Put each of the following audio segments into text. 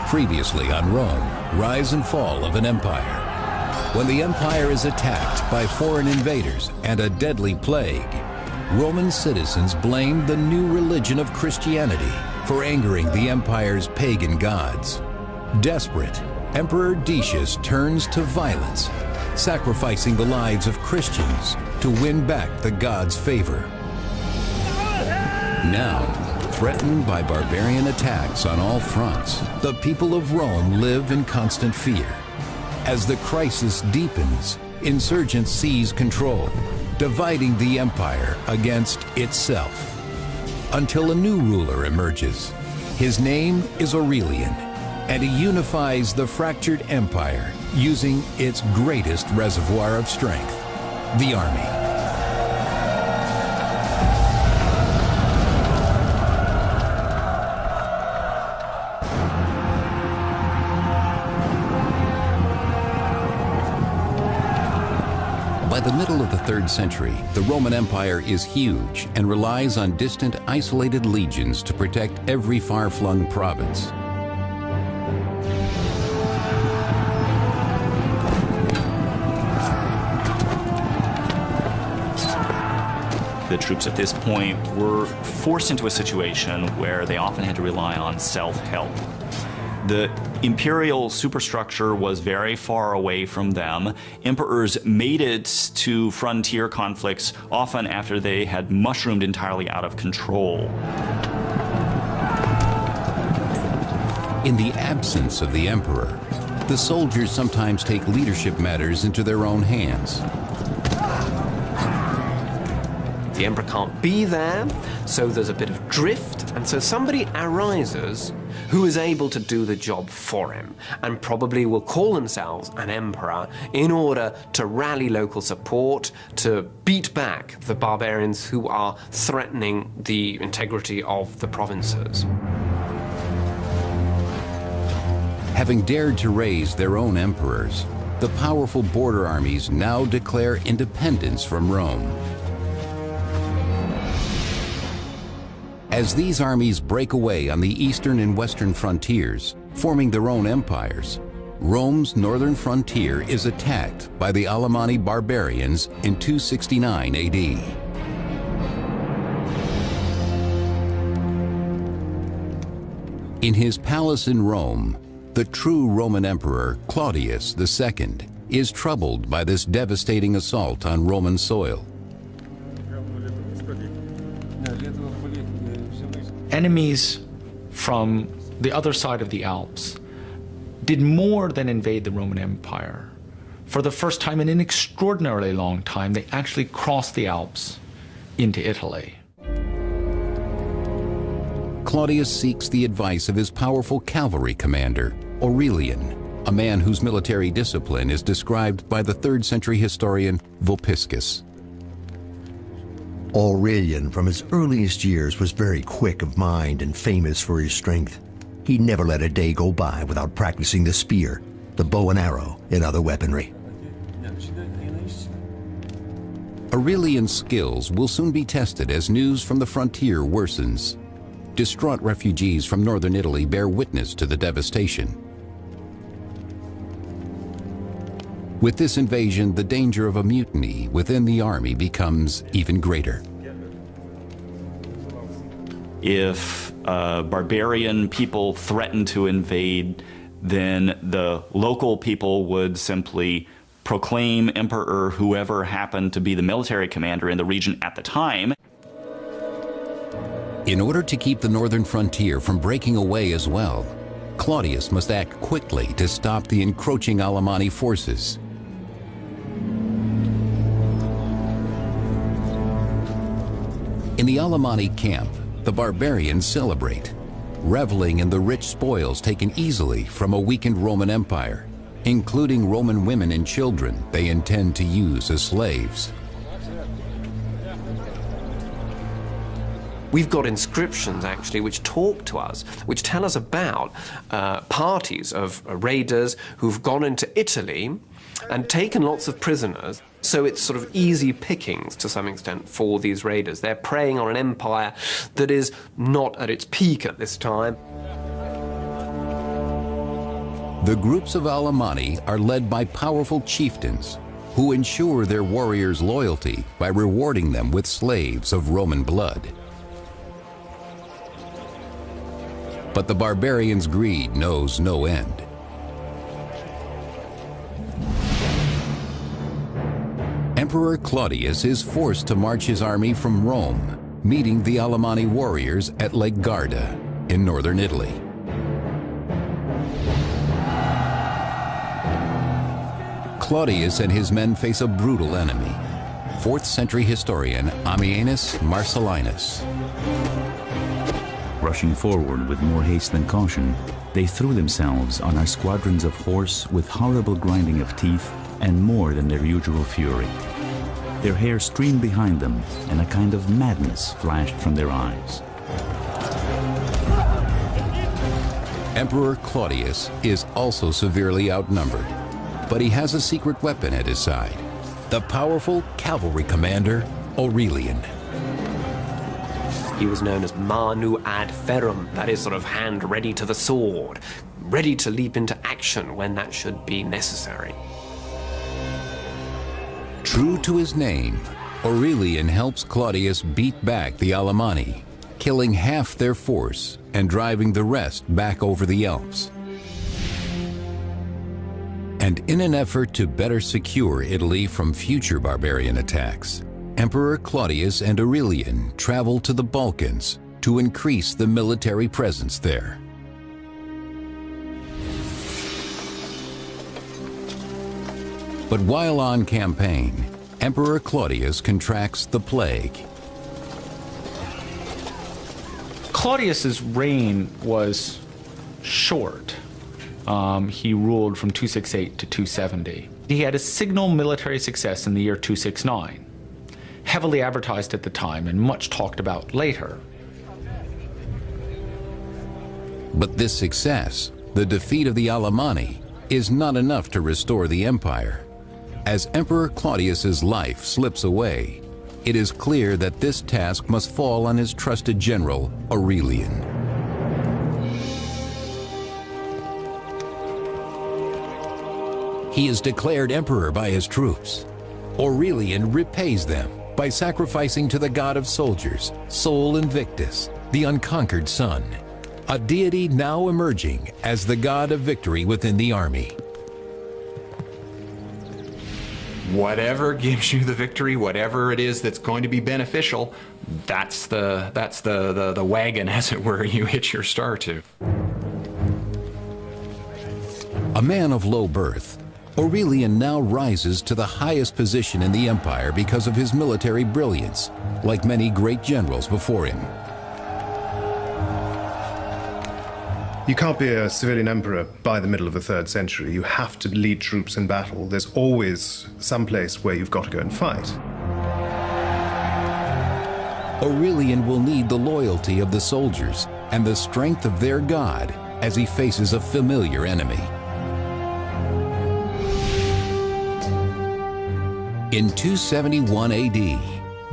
Previously on Rome, rise and fall of an empire. When the empire is attacked by foreign invaders and a deadly plague, Roman citizens blamed the new religion of Christianity for angering the empire's pagan gods. Desperate, Emperor Decius turns to violence, sacrificing the lives of Christians to win back the gods' favor. Now, threatened by barbarian attacks on all fronts, the people of Rome live in constant fear. As the crisis deepens, insurgents seize control, dividing the empire against itself. Until a new ruler emerges. His name is Aurelian, and he unifies the fractured empire using its greatest reservoir of strength, the army. By the middle of the 3rd century, the Roman Empire is huge and relies on distant, isolated legions to protect every far-flung province. The troops at this point were forced into a situation where they often had to rely on self-help. The imperial superstructure was very far away from them. Emperors made it to frontier conflicts often after they had mushroomed entirely out of control. In the absence of the emperor, the soldiers sometimes take leadership matters into their own hands. The emperor can't be there, so there's a bit of drift, and so somebody arises who is able to do the job for him, and probably will call themselves an emperor in order to rally local support, to beat back the barbarians who are threatening the integrity of the provinces. Having dared to raise their own emperors, the powerful border armies now declare independence from Rome. As these armies break away on the eastern and western frontiers, forming their own empires, Rome's northern frontier is attacked by the Alemanni barbarians in 269 AD. In his palace in Rome, the true Roman Emperor Claudius II is troubled by this devastating assault on Roman soil. Enemies from the other side of the Alps did more than invade the Roman Empire. For the first time in an extraordinarily long time, they actually crossed the Alps into Italy. Claudius seeks the advice of his powerful cavalry commander, Aurelian, a man whose military discipline is described by the 3rd century historian Vopiscus. Aurelian, from his earliest years, was very quick of mind and famous for his strength. He never let a day go by without practicing the spear, the bow and arrow, and other weaponry. Aurelian's skills will soon be tested as news from the frontier worsens. Distraught refugees from northern Italy bear witness to the devastation. With this invasion, the danger of a mutiny within the army becomes even greater. If barbarian people threatened to invade, then the local people would simply proclaim emperor whoever happened to be the military commander in the region at the time. In order to keep the northern frontier from breaking away as well, Claudius must act quickly to stop the encroaching Alemanni forces. In the Alemanni camp, the barbarians celebrate, reveling in the rich spoils taken easily from a weakened Roman Empire, including Roman women and children they intend to use as slaves. We've got inscriptions, actually, which talk to us, which tell us about parties of raiders who've gone into Italy and taken lots of prisoners. So it's sort of easy pickings to some extent for these raiders. They're preying on an empire that is not at its peak at this time. The groups of Alemanni are led by powerful chieftains who ensure their warriors' loyalty by rewarding them with slaves of Roman blood. But the barbarians' greed knows no end. Emperor Claudius is forced to march his army from Rome, meeting the Alemanni warriors at Lake Garda in northern Italy. Claudius and his men face a brutal enemy, 4th century historian Ammianus Marcellinus. Rushing forward with more haste than caution, they threw themselves on our squadrons of horse with horrible grinding of teeth and more than their usual fury. Their hair streamed behind them, and a kind of madness flashed from their eyes. Emperor Claudius is also severely outnumbered, but he has a secret weapon at his side, the powerful cavalry commander Aurelian. He was known as manu ad ferrum, that is sort of hand ready to the sword, ready to leap into action when that should be necessary. True to his name, Aurelian helps Claudius beat back the Alemanni, killing half their force and driving the rest back over the Alps. And in an effort to better secure Italy from future barbarian attacks, Emperor Claudius and Aurelian travel to the Balkans to increase the military presence there. But while on campaign, Emperor Claudius contracts the plague. Claudius's reign was short. He ruled from 268 to 270. He had a signal military success in the year 269, heavily advertised at the time and much talked about later. But this success, the defeat of the Alemanni, is not enough to restore the empire. As Emperor Claudius's life slips away, it is clear that this task must fall on his trusted general, Aurelian. He is declared emperor by his troops. Aurelian repays them by sacrificing to the god of soldiers, Sol Invictus, the unconquered sun, a deity now emerging as the god of victory within the army. Whatever gives you the victory, whatever it is that's going to be beneficial, that's the wagon, as it were, you hitch your star to. A man of low birth, Aurelian now rises to the highest position in the empire because of his military brilliance, like many great generals before him. You can't be a civilian emperor by the middle of the 3rd century. You have to lead troops in battle. There's always some place where you've got to go and fight. Aurelian will need the loyalty of the soldiers and the strength of their god as he faces a familiar enemy. In 271 AD,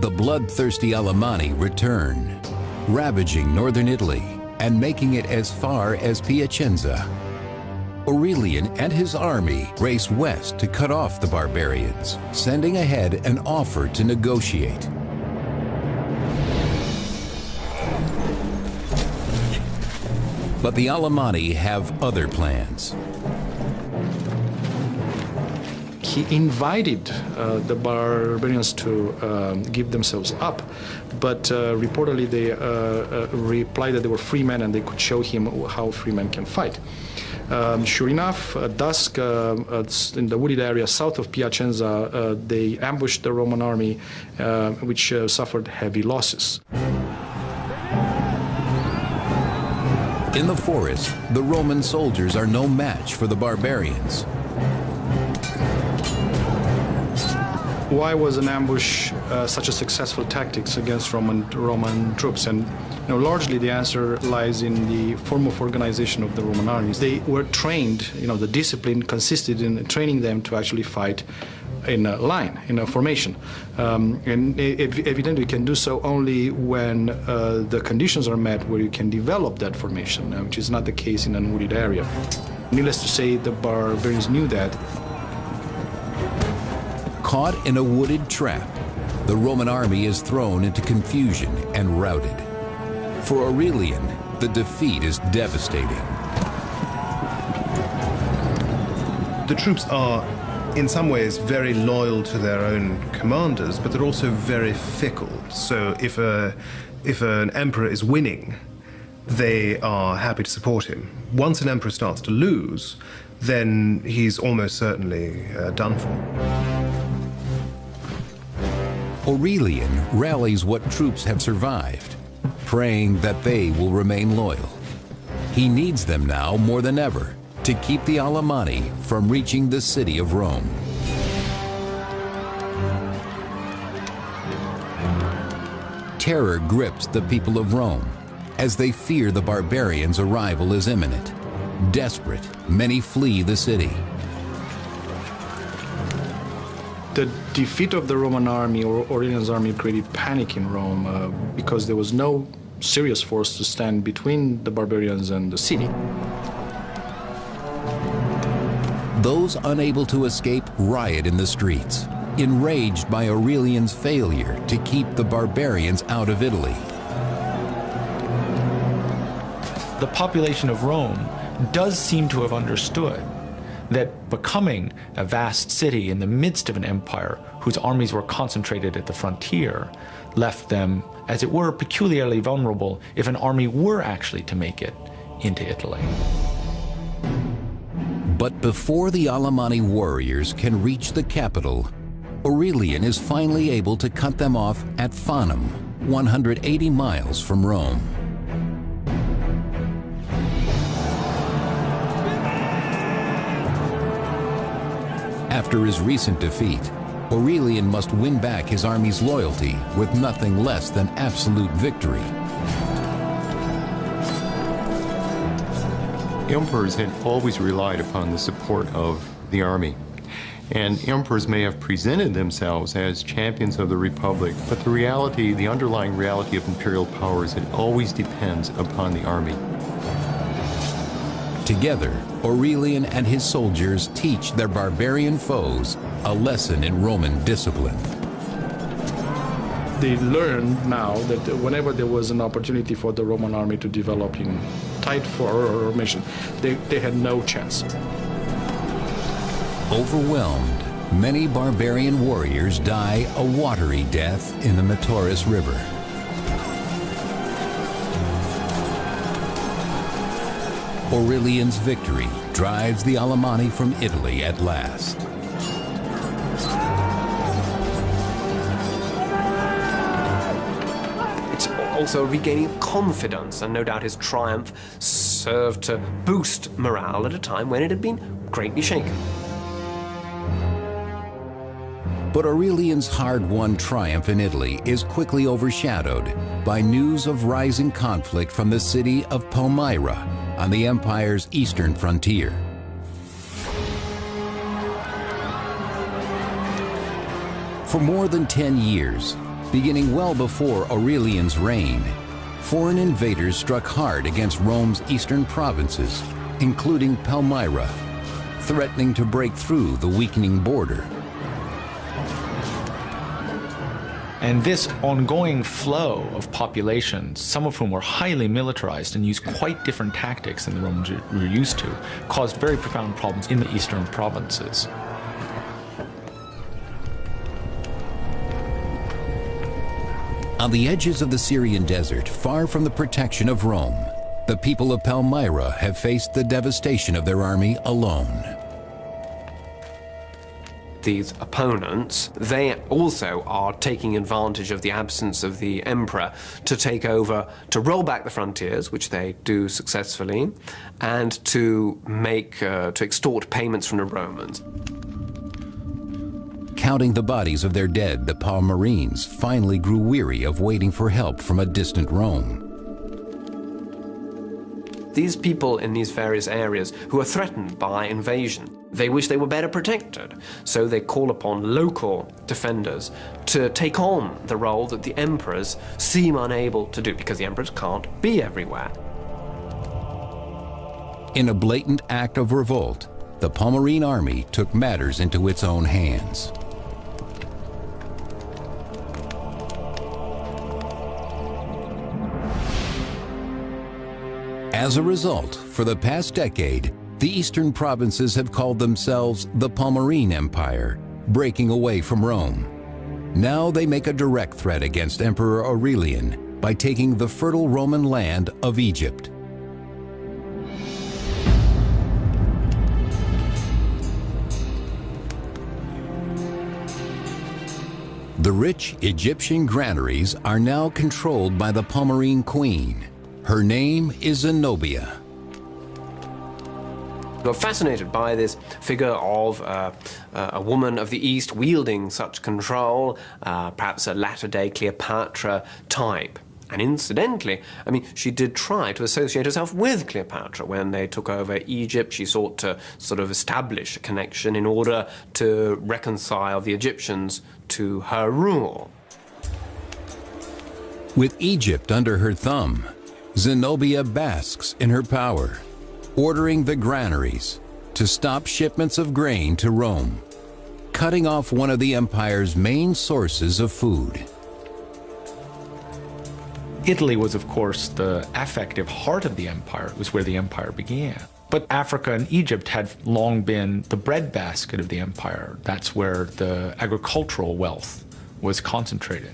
the bloodthirsty Alemanni return, ravaging northern Italy and making it as far as Piacenza. Aurelian and his army race west to cut off the barbarians, sending ahead an offer to negotiate. But the Alemanni have other plans. He invited the barbarians to give themselves up, but reportedly they replied that they were free men and they could show him how free men can fight. Sure enough, at dusk, in the wooded area south of Piacenza, they ambushed the Roman army, which suffered heavy losses. In the forest, the Roman soldiers are no match for the barbarians. Why was an ambush such a successful tactic against Roman troops? And largely the answer lies in the form of organization of the Roman armies. They were trained, the discipline consisted in training them to actually fight in a line, in a formation. And evidently you can do so only when the conditions are met where you can develop that formation, which is not the case in an unwooded area. Needless to say, the barbarians knew that. Caught in a wooded trap, the Roman army is thrown into confusion and routed. For Aurelian, the defeat is devastating. The troops are, in some ways, very loyal to their own commanders, but they're also very fickle. So if an emperor is winning, they are happy to support him. Once an emperor starts to lose, then he's almost certainly done for. Aurelian rallies what troops have survived, praying that they will remain loyal. He needs them now more than ever to keep the Alemanni from reaching the city of Rome. Terror grips the people of Rome as they fear the barbarians' arrival is imminent. Desperate, many flee the city. The defeat of the Roman army, or Aurelian's army, created panic in Rome because there was no serious force to stand between the barbarians and the city. Those unable to escape riot in the streets, enraged by Aurelian's failure to keep the barbarians out of Italy. The population of Rome does seem to have understood that becoming a vast city in the midst of an empire whose armies were concentrated at the frontier left them, as it were, peculiarly vulnerable if an army were actually to make it into Italy. But before the Alemanni warriors can reach the capital, Aurelian is finally able to cut them off at Fanum, 180 miles from Rome. After his recent defeat, Aurelian must win back his army's loyalty with nothing less than absolute victory. Emperors had always relied upon the support of the army. And emperors may have presented themselves as champions of the republic, but the reality, the underlying reality of imperial power is it always depends upon the army. Together, Aurelian and his soldiers teach their barbarian foes a lesson in Roman discipline. They learned now that whenever there was an opportunity for the Roman army to develop in tight formation, they had no chance. Overwhelmed, many barbarian warriors die a watery death in the Metaurus River. Aurelian's victory drives the Alemanni from Italy at last. It's also regaining confidence, and no doubt his triumph served to boost morale at a time when it had been greatly shaken. But Aurelian's hard-won triumph in Italy is quickly overshadowed by news of rising conflict from the city of Palmyra on the empire's eastern frontier. For more than 10 years, beginning well before Aurelian's reign, foreign invaders struck hard against Rome's eastern provinces, including Palmyra, threatening to break through the weakening border. And this ongoing flow of populations, some of whom were highly militarized and used quite different tactics than the Romans were used to, caused very profound problems in the eastern provinces. On the edges of the Syrian desert, far from the protection of Rome, the people of Palmyra have faced the devastation of their army alone. These opponents, they also are taking advantage of the absence of the emperor to take over, to roll back the frontiers, which they do successfully, and to extort payments from the Romans. Counting the bodies of their dead, the Palmyrene finally grew weary of waiting for help from a distant Rome. These people in these various areas who are threatened by invasion, they wish they were better protected, so they call upon local defenders to take on the role that the emperors seem unable to do, because the emperors can't be everywhere. In a blatant act of revolt, the Palmyrene army took matters into its own hands. As a result, for the past decade, the eastern provinces have called themselves the Palmyrene Empire, breaking away from Rome. Now they make a direct threat against Emperor Aurelian by taking the fertile Roman land of Egypt. The rich Egyptian granaries are now controlled by the Palmyrene queen. Her name is Zenobia. We're fascinated by this figure of a woman of the East wielding such control, perhaps a latter-day Cleopatra type. And incidentally, I mean, she did try to associate herself with Cleopatra. When they took over Egypt, she sought to sort of establish a connection in order to reconcile the Egyptians to her rule. With Egypt under her thumb, Zenobia basks in her power, ordering the granaries to stop shipments of grain to Rome, cutting off one of the empire's main sources of food. Italy was, of course, the affective heart of the empire. It was where the empire began. But Africa and Egypt had long been the breadbasket of the empire. That's where the agricultural wealth was concentrated.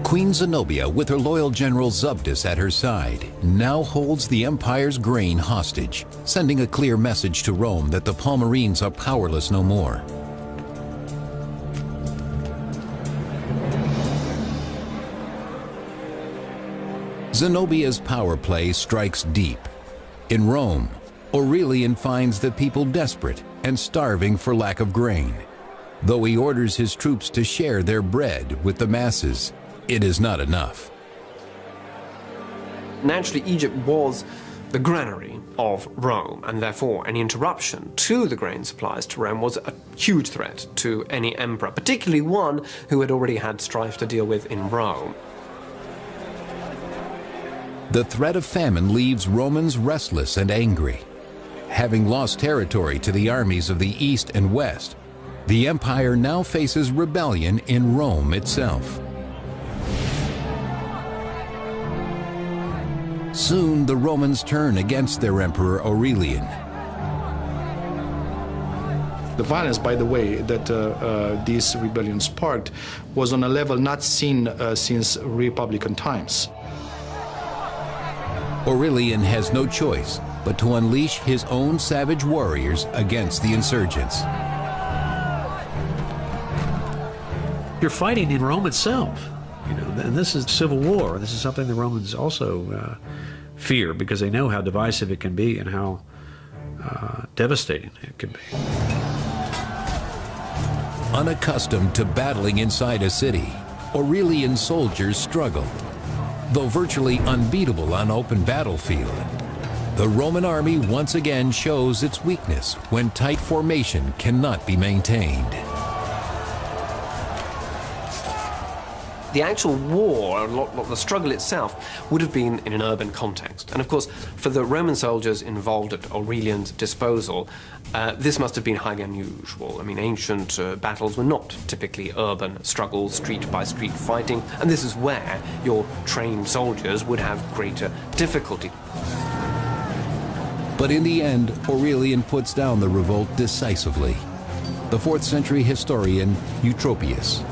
Queen Zenobia, with her loyal general Zubdus at her side, now holds the empire's grain hostage, sending a clear message to Rome that the Palmyrenes are powerless no more. Zenobia's power play strikes deep. In Rome, Aurelian finds the people desperate and starving for lack of grain. Though he orders his troops to share their bread with the masses, it is not enough. Naturally, Egypt was the granary of Rome, and therefore any interruption to the grain supplies to Rome was a huge threat to any emperor, particularly one who had already had strife to deal with in Rome. The threat of famine leaves Romans restless and angry. Having lost territory to the armies of the East and West, the empire now faces rebellion in Rome itself. Soon the Romans turn against their emperor Aurelian. The violence, by the way, that these rebellions sparked was on a level not seen since Republican times. Aurelian has no choice but to unleash his own savage warriors against the insurgents. You're fighting in Rome itself, you know, and this is civil war. This is something the Romans also fear, because they know how divisive it can be and how devastating it can be. Unaccustomed to battling inside a city, Aurelian soldiers struggle. Though virtually unbeatable on open battlefield, the Roman army once again shows its weakness when tight formation cannot be maintained. The actual war, the struggle itself, would have been in an urban context. And of course, for the Roman soldiers involved at Aurelian's disposal, this must have been highly unusual. I mean, ancient battles were not typically urban struggles, street by street fighting, and this is where your trained soldiers would have greater difficulty. But in the end, Aurelian puts down the revolt decisively. The 4th century historian Eutropius.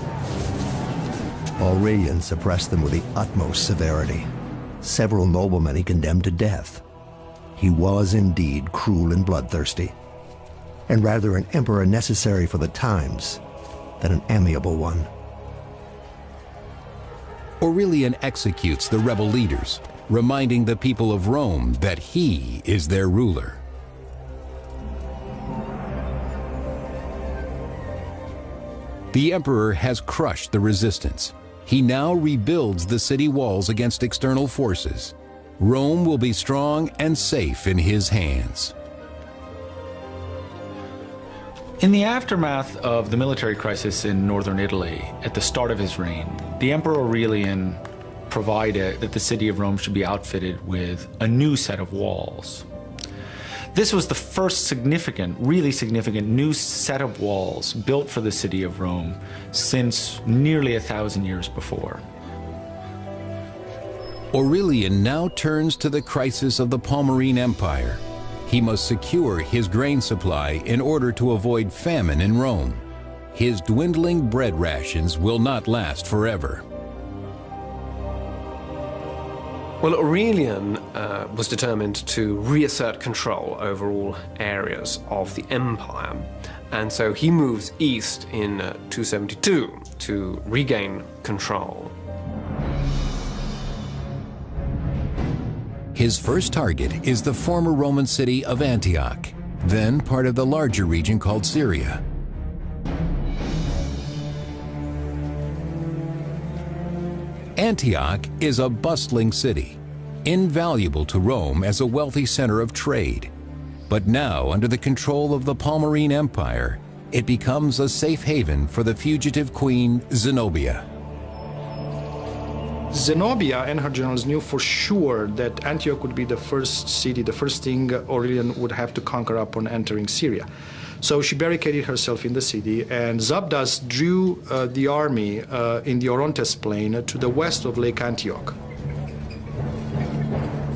Aurelian suppressed them with the utmost severity. Several noblemen he condemned to death. He was indeed cruel and bloodthirsty, and rather an emperor necessary for the times than an amiable one. Aurelian executes the rebel leaders, reminding the people of Rome that he is their ruler. The emperor has crushed the resistance. He now rebuilds the city walls against external forces. Rome will be strong and safe in his hands. In the aftermath of the military crisis in northern Italy, at the start of his reign, the Emperor Aurelian provided that the city of Rome should be outfitted with a new set of walls. This was the first really significant new set of walls built for the city of Rome since nearly 1,000 years before. Aurelian now turns to the crisis of the Palmyrene Empire. He must secure his grain supply in order to avoid famine in Rome. His dwindling bread rations will not last forever. Well, Aurelian was determined to reassert control over all areas of the empire, and so he moves east in 272 to regain control. His first target is the former Roman city of Antioch, then part of the larger region called Syria. Antioch is a bustling city, invaluable to Rome as a wealthy center of trade. But now, under the control of the Palmyrene Empire, it becomes a safe haven for the fugitive queen Zenobia. Zenobia and her generals knew for sure that Antioch would be the first city, the first thing Aurelian would have to conquer upon entering Syria. So she barricaded herself in the city, and Zabdas drew the army in the Orontes plain to the west of Lake Antioch.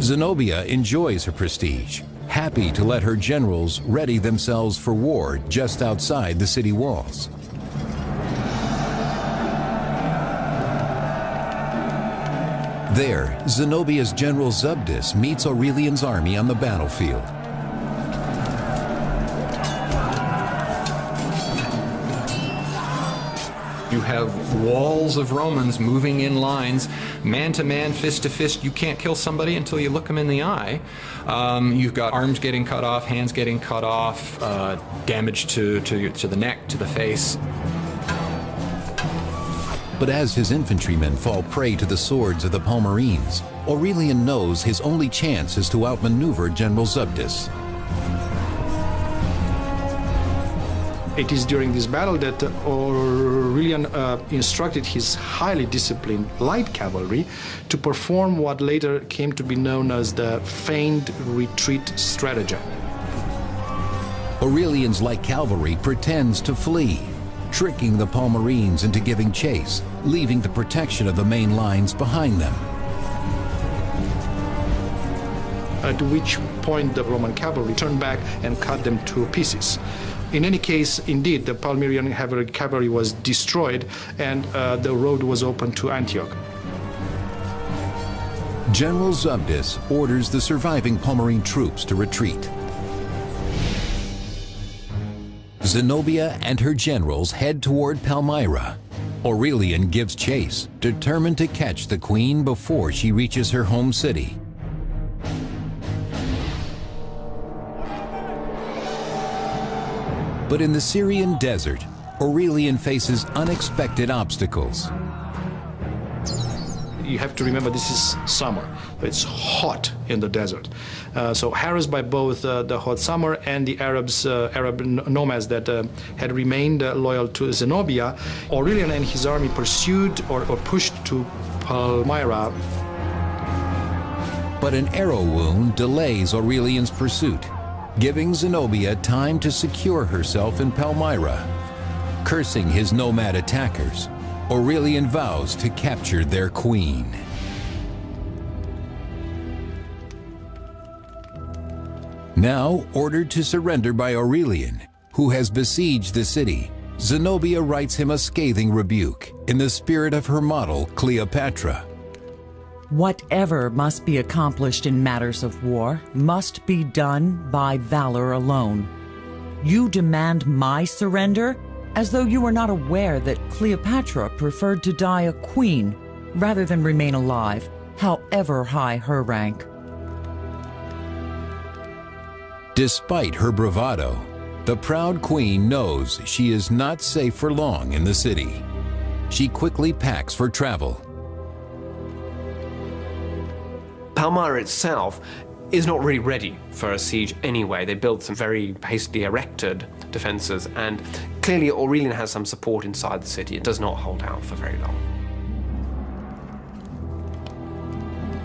Zenobia enjoys her prestige, happy to let her generals ready themselves for war just outside the city walls. There, Zenobia's general Zabdas meets Aurelian's army on the battlefield. You have walls of Romans moving in lines, man to man, fist to fist. You can't kill somebody until you look them in the eye. You've got arms getting cut off, hands getting cut off, damage to the neck, to the face. But as his infantrymen fall prey to the swords of the Palmyrenes, Aurelian knows his only chance is to outmaneuver General Zabdas. It is during this battle that Aurelian instructed his highly disciplined light cavalry to perform what later came to be known as the feigned retreat stratagem. Aurelian's light cavalry pretends to flee, tricking the Palmyrenes into giving chase, leaving the protection of the main lines behind them. At which point the Roman cavalry turned back and cut them to pieces. In any case, indeed, the Palmyrean cavalry was destroyed and the road was open to Antioch. General Zabdas orders the surviving Palmyrene troops to retreat. Zenobia and her generals head toward Palmyra. Aurelian gives chase, determined to catch the queen before she reaches her home city. But in the Syrian desert, Aurelian faces unexpected obstacles. You have to remember this is summer. It's hot in the desert. So harassed by both the hot summer and the Arab nomads that had remained loyal to Zenobia, Aurelian and his army pursued or pushed to Palmyra. But an arrow wound delays Aurelian's pursuit, giving Zenobia time to secure herself in Palmyra. Cursing his nomad attackers, Aurelian vows to capture their queen. Now ordered to surrender by Aurelian, who has besieged the city, Zenobia writes him a scathing rebuke in the spirit of her model, Cleopatra. Whatever must be accomplished in matters of war must be done by valor alone. You demand my surrender as though you were not aware that Cleopatra preferred to die a queen rather than remain alive, however high her rank. Despite her bravado, The proud queen knows she is not safe for long in the city. She quickly packs for travel. Palmyra itself is not really ready for a siege anyway. They built some very hastily erected defenses, and clearly Aurelian has some support inside the city. It does not hold out for very long.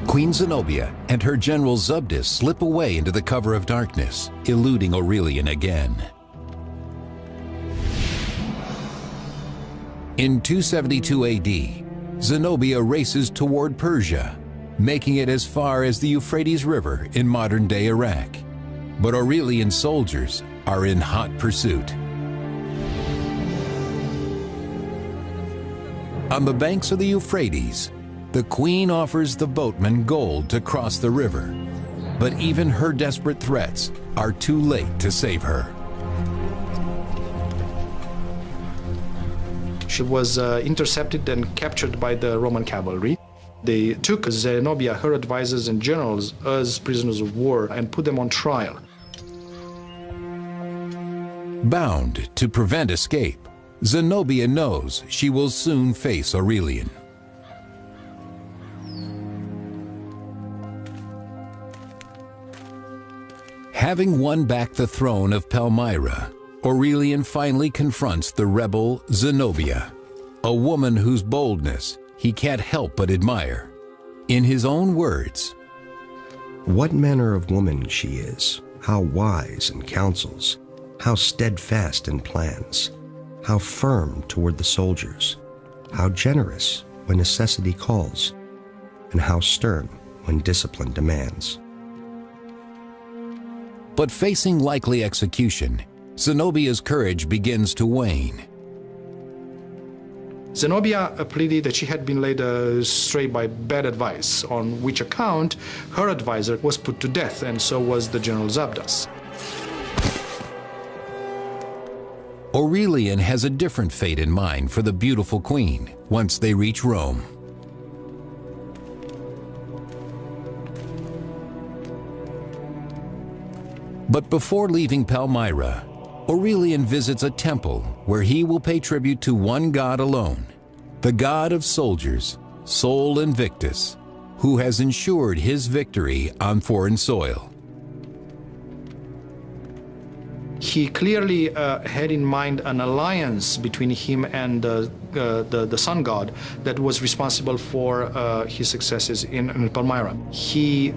Queen Zenobia and her general Zubdus slip away into the cover of darkness, eluding Aurelian again. In 272 AD, Zenobia races toward Persia, making it as far as the Euphrates River in modern-day Iraq. But Aurelian's soldiers are in hot pursuit. On the banks of the Euphrates, the queen offers the boatmen gold to cross the river, but even her desperate threats are too late to save her. She was intercepted and captured by the Roman cavalry. They took Zenobia, her advisors and generals, as prisoners of war and put them on trial. Bound to prevent escape, Zenobia knows she will soon face Aurelian. Having won back the throne of Palmyra, Aurelian finally confronts the rebel Zenobia, a woman whose boldness he can't help but admire. In his own words, "What manner of woman she is, how wise in counsels, how steadfast in plans, how firm toward the soldiers, how generous when necessity calls, and how stern when discipline demands." But facing likely execution, Zenobia's courage begins to wane. Zenobia pleaded that she had been led astray by bad advice, on which account her advisor was put to death, and so was the general Zubdus. Aurelian has a different fate in mind for the beautiful queen once they reach Rome. But before leaving Palmyra, Aurelian visits a temple where he will pay tribute to one god alone, the god of soldiers, Sol Invictus, who has ensured his victory on foreign soil. He clearly had in mind an alliance between him and the sun god that was responsible for his successes in Palmyra. He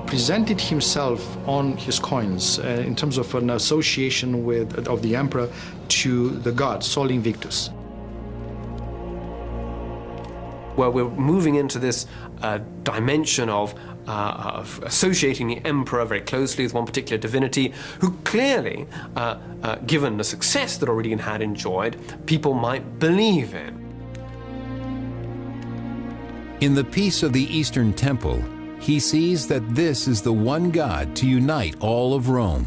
presented himself on his coins in terms of an association of the emperor to the god, Sol Invictus. Where we're moving into this dimension of associating the emperor very closely with one particular divinity, who clearly, given the success that Aurelian had enjoyed, people might believe in. In the peace of the Eastern Temple, he sees that this is the one God to unite all of Rome.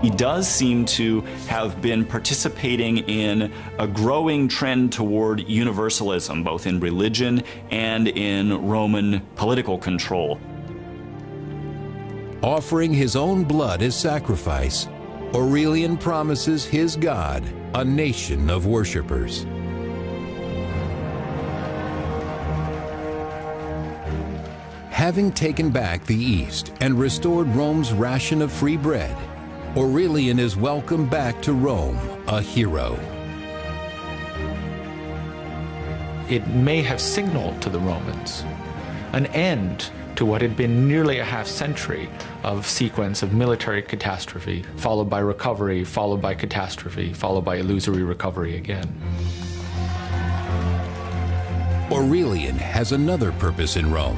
He does seem to have been participating in a growing trend toward universalism, both in religion and in Roman political control. Offering his own blood as sacrifice, Aurelian promises his God a nation of worshipers. Having taken back the East and restored Rome's ration of free bread, Aurelian is welcomed back to Rome, a hero. It may have signaled to the Romans an end to what had been nearly a half-century of sequence of military catastrophe, followed by recovery, followed by catastrophe, followed by illusory recovery again. Aurelian has another purpose in Rome.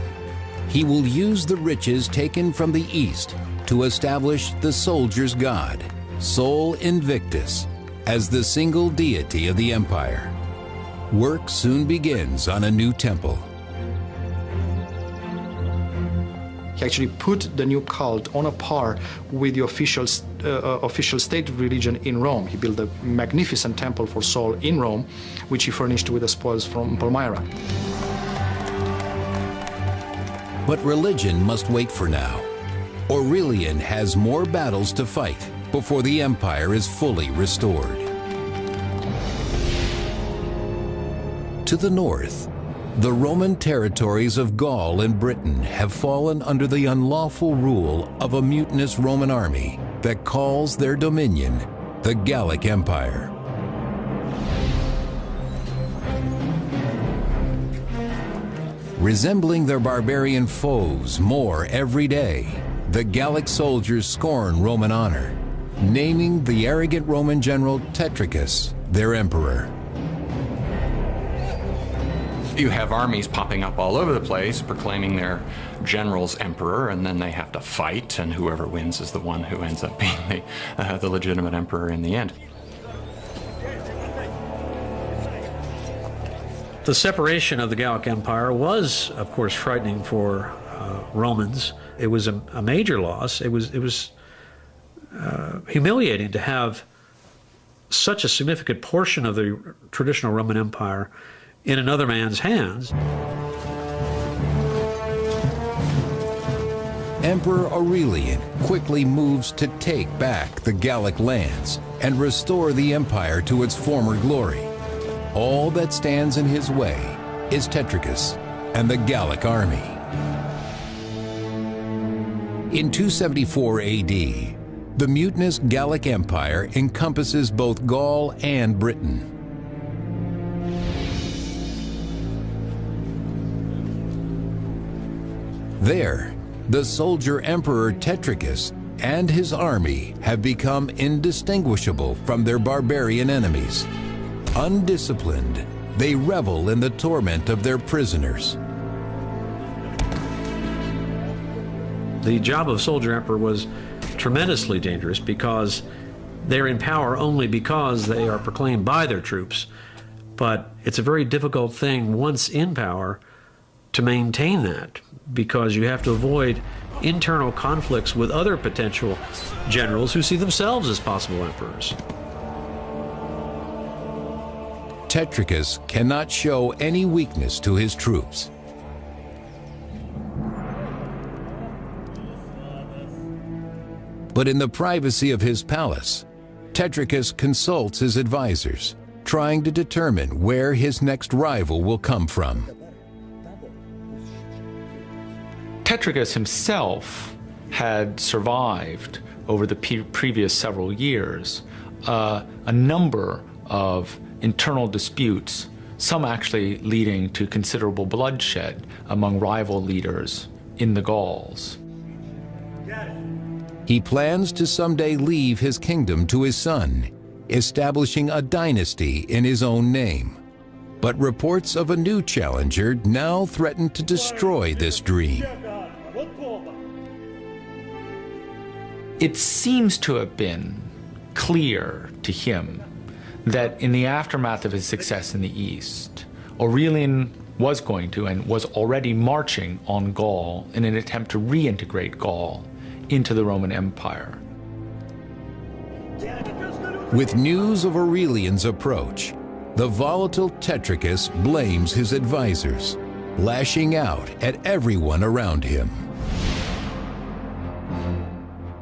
He will use the riches taken from the East to establish the soldier's god, Sol Invictus, as the single deity of the empire. Work soon begins on a new temple. He actually put the new cult on a par with the official state religion in Rome. He built a magnificent temple for Sol in Rome, which he furnished with the spoils from Palmyra. But religion must wait for now. Aurelian has more battles to fight before the empire is fully restored. To the north, the Roman territories of Gaul and Britain have fallen under the unlawful rule of a mutinous Roman army that calls their dominion the Gallic Empire. Resembling their barbarian foes more every day, the Gallic soldiers scorn Roman honor, naming the arrogant Roman general Tetricus their emperor. You have armies popping up all over the place proclaiming their general's emperor, and then they have to fight, and whoever wins is the one who ends up being the legitimate emperor in the end. The separation of the Gallic Empire was, of course, frightening for Romans. It was a major loss. It was humiliating to have such a significant portion of the traditional Roman Empire in another man's hands. Emperor Aurelian quickly moves to take back the Gallic lands and restore the empire to its former glory. All that stands in his way is Tetricus and the Gallic army. In 274 AD, the mutinous Gallic Empire encompasses both Gaul and Britain. There, the soldier Emperor Tetricus and his army have become indistinguishable from their barbarian enemies. Undisciplined, they revel in the torment of their prisoners. The job of soldier emperor was tremendously dangerous because they're in power only because they are proclaimed by their troops. But it's a very difficult thing once in power to maintain that, because you have to avoid internal conflicts with other potential generals who see themselves as possible emperors. Tetricus cannot show any weakness to his troops. But in the privacy of his palace, Tetricus consults his advisors, trying to determine where his next rival will come from. Tetricus himself had survived over the previous several years a number of internal disputes, some actually leading to considerable bloodshed among rival leaders in the Gauls. He plans to someday leave his kingdom to his son, establishing a dynasty in his own name. But reports of a new challenger now threaten to destroy this dream. It seems to have been clear to him that in the aftermath of his success in the East, Aurelian was going to and was already marching on Gaul in an attempt to reintegrate Gaul into the Roman Empire. With news of Aurelian's approach, the volatile Tetricus blames his advisors, lashing out at everyone around him.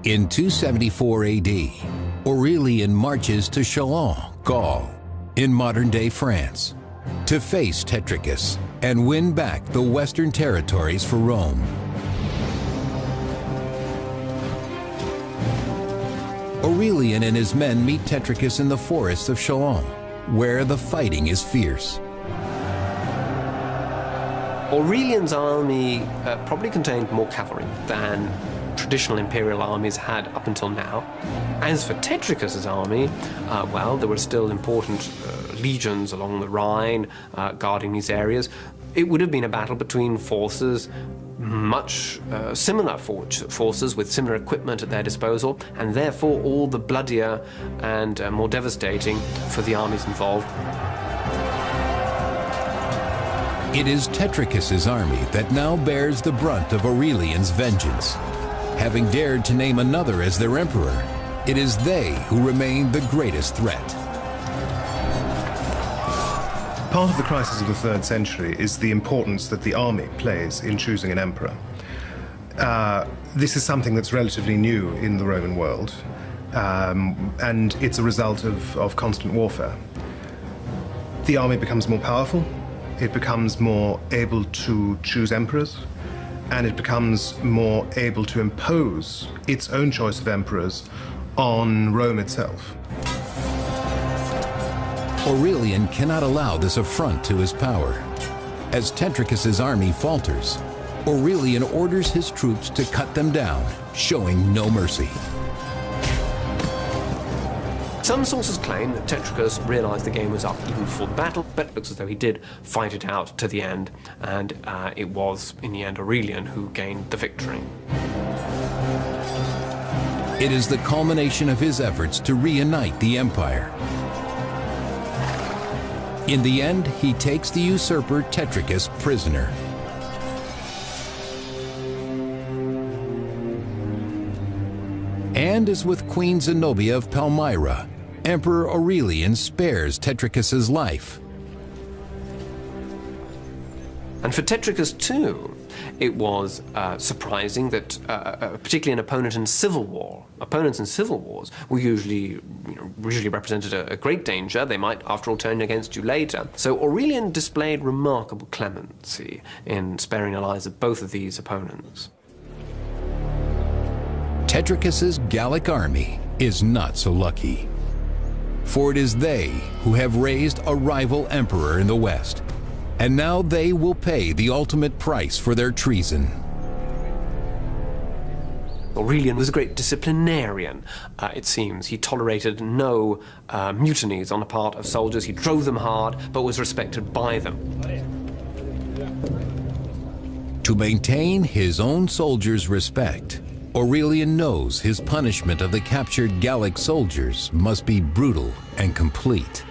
In 274 AD, Aurelian marches to Chalons, Gaul, in modern-day France, to face Tetricus and win back the western territories for Rome. Aurelian and his men meet Tetricus in the forests of Chalons, where the fighting is fierce. Aurelian's army probably contained more cavalry than traditional imperial armies had up until now. As for Tetricus's army, well, there were still important legions along the Rhine guarding these areas. It would have been a battle between forces, much similar forces with similar equipment at their disposal, and therefore all the bloodier and more devastating for the armies involved. It is Tetricus's army that now bears the brunt of Aurelian's vengeance. Having dared to name another as their emperor, it is they who remain the greatest threat. Part of the crisis of the 3rd century is the importance that the army plays in choosing an emperor. this is something that's relatively new in the Roman world, and it's a result of constant warfare. The army becomes more powerful, it becomes more able to choose emperors, and it becomes more able to impose its own choice of emperors on Rome itself. Aurelian cannot allow this affront to his power. As Tetricus's army falters, Aurelian orders his troops to cut them down, showing no mercy. Some sources claim that Tetricus realized the game was up even before the battle, but it looks as though he did fight it out to the end, and it was, in the end, Aurelian who gained the victory. It is the culmination of his efforts to reunite the empire. In the end, he takes the usurper Tetricus prisoner. And as with Queen Zenobia of Palmyra, Emperor Aurelian spares Tetricus's life. And for Tetricus too, it was surprising that, particularly an opponent in civil war, opponents in civil wars were usually represented a great danger. They might, after all, turn against you later. So Aurelian displayed remarkable clemency in sparing the lives of both of these opponents. Tetricus's Gallic army is not so lucky, for it is they who have raised a rival emperor in the West, and now they will pay the ultimate price for their treason. Aurelian was a great disciplinarian, it seems. He tolerated no mutinies on the part of soldiers. He drove them hard, but was respected by them. To maintain his own soldiers' respect, Aurelian knows his punishment of the captured Gallic soldiers must be brutal and complete.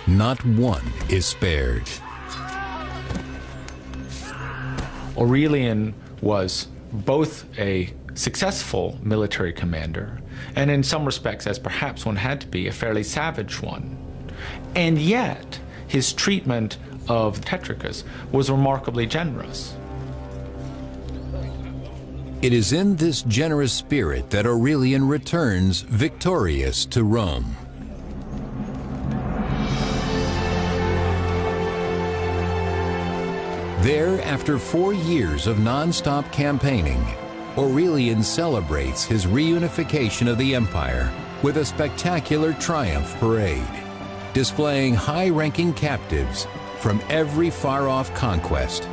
Not one is spared. Aurelian was both a successful military commander and in some respects, as perhaps one had to be, a fairly savage one. And yet, his treatment of Tetricus was remarkably generous. It is in this generous spirit that Aurelian returns victorious to Rome. There, after 4 years of non-stop campaigning, Aurelian celebrates his reunification of the empire with a spectacular triumph parade, displaying high-ranking captives from every far-off conquest.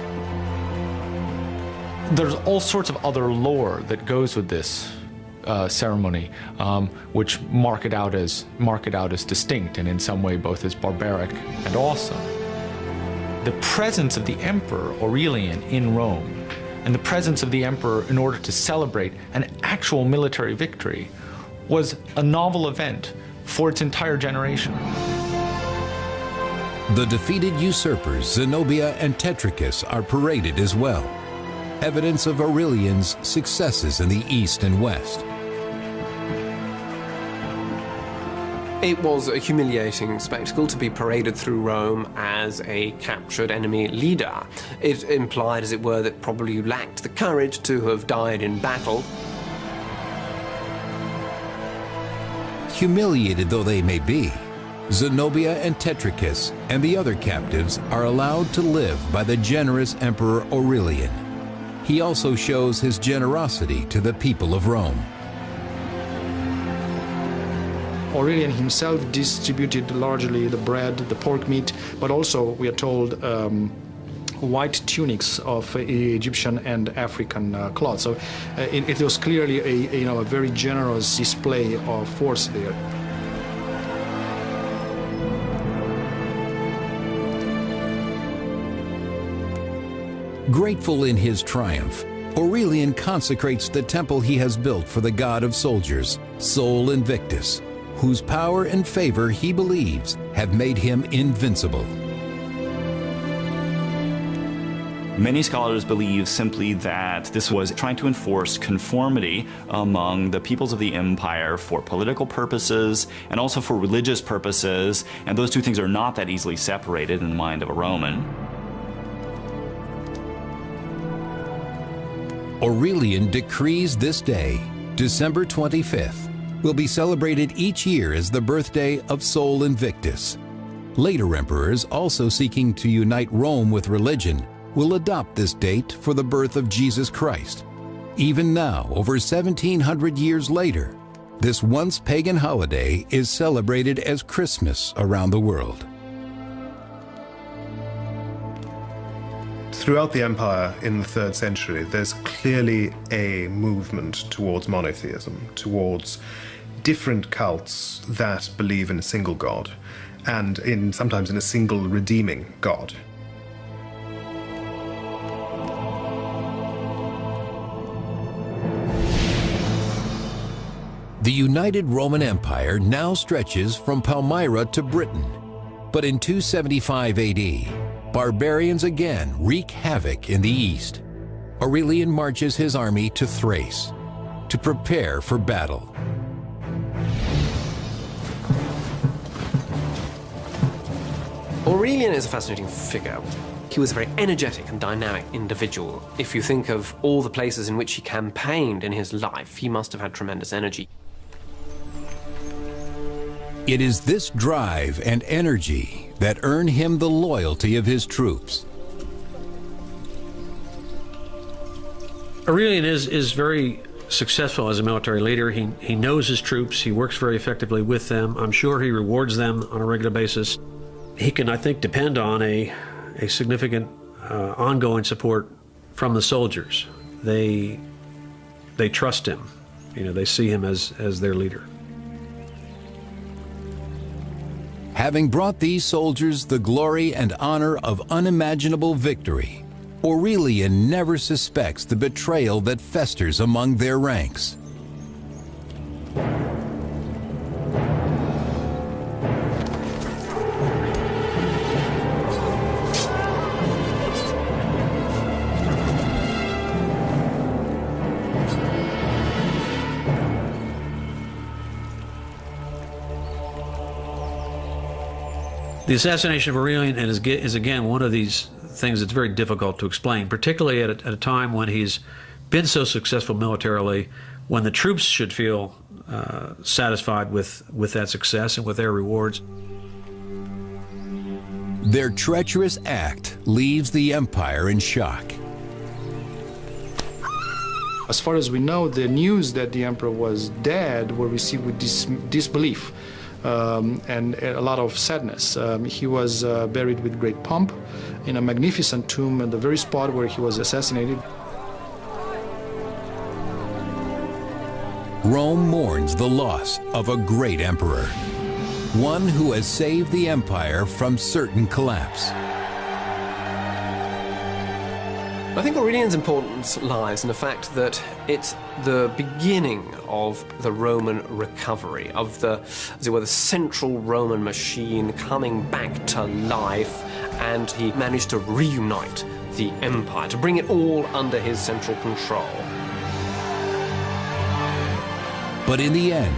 There's all sorts of other lore that goes with this ceremony, which mark it out as distinct and in some way both as barbaric and awesome. The presence of the emperor Aurelian in Rome, and the presence of the emperor in order to celebrate an actual military victory, was a novel event for its entire generation. The defeated usurpers Zenobia and Tetricus are paraded as well, evidence of Aurelian's successes in the East and West. It was a humiliating spectacle to be paraded through Rome as a captured enemy leader. It implied, as it were, that probably you lacked the courage to have died in battle. Humiliated though they may be, Zenobia and Tetricus and the other captives are allowed to live by the generous Emperor Aurelian. He also shows his generosity to the people of Rome. Aurelian himself distributed largely the bread, the pork meat, but also, we are told, white tunics of Egyptian and African cloth. So it was clearly a very generous display of force there. Grateful in his triumph, Aurelian consecrates the temple he has built for the god of soldiers, Sol Invictus, whose power and favor he believes have made him invincible. Many scholars believe simply that this was trying to enforce conformity among the peoples of the empire for political purposes and also for religious purposes, and those two things are not that easily separated in the mind of a Roman. Aurelian decrees this day, December 25th, will be celebrated each year as the birthday of Sol Invictus. Later emperors, also seeking to unite Rome with religion, will adopt this date for the birth of Jesus Christ. Even now, over 1,700 years later, this once pagan holiday is celebrated as Christmas around the world. Throughout the empire in the 3rd century, there's clearly a movement towards monotheism, towards different cults that believe in a single god, and sometimes in a single redeeming god. The United Roman Empire now stretches from Palmyra to Britain, but in 275 AD, barbarians again wreak havoc in the east. Aurelian marches his army to Thrace to prepare for battle. Aurelian is a fascinating figure. He was a very energetic and dynamic individual. If you think of all the places in which he campaigned in his life, he must have had tremendous energy. It is this drive and energy that earn him the loyalty of his troops. Aurelian is very successful as a military leader. He knows his troops. He works very effectively with them. I'm sure he rewards them on a regular basis. He can, I think, depend on a significant ongoing support from the soldiers. They trust him. You know, they see him as their leader. Having brought these soldiers the glory and honor of unimaginable victory, Aurelian never suspects the betrayal that festers among their ranks. The assassination of Aurelian is again one of these things that's very difficult to explain, particularly at a time when he's been so successful militarily, when the troops should feel satisfied with that success and with their rewards. Their treacherous act leaves the empire in shock. As far as we know, the news that the emperor was dead were received with disbelief. And a lot of sadness. He was buried with great pomp in a magnificent tomb at the very spot where he was assassinated. Rome mourns the loss of a great emperor, one who has saved the empire from certain collapse. I think Aurelian's importance lies in the fact that it's the beginning of the Roman recovery, of the, as it were, the central Roman machine coming back to life, and he managed to reunite the empire, to bring it all under his central control. But in the end,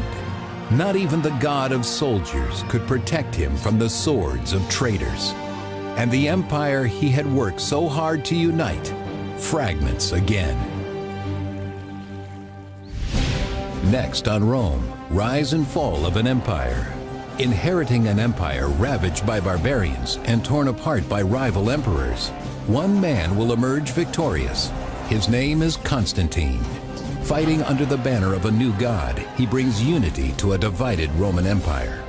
not even the god of soldiers could protect him from the swords of traitors. And the empire he had worked so hard to unite fragments again. Next on Rome, rise and fall of an empire. Inheriting an empire ravaged by barbarians and torn apart by rival emperors, one man will emerge victorious. His name is Constantine. Fighting under the banner of a new god, he brings unity to a divided Roman Empire.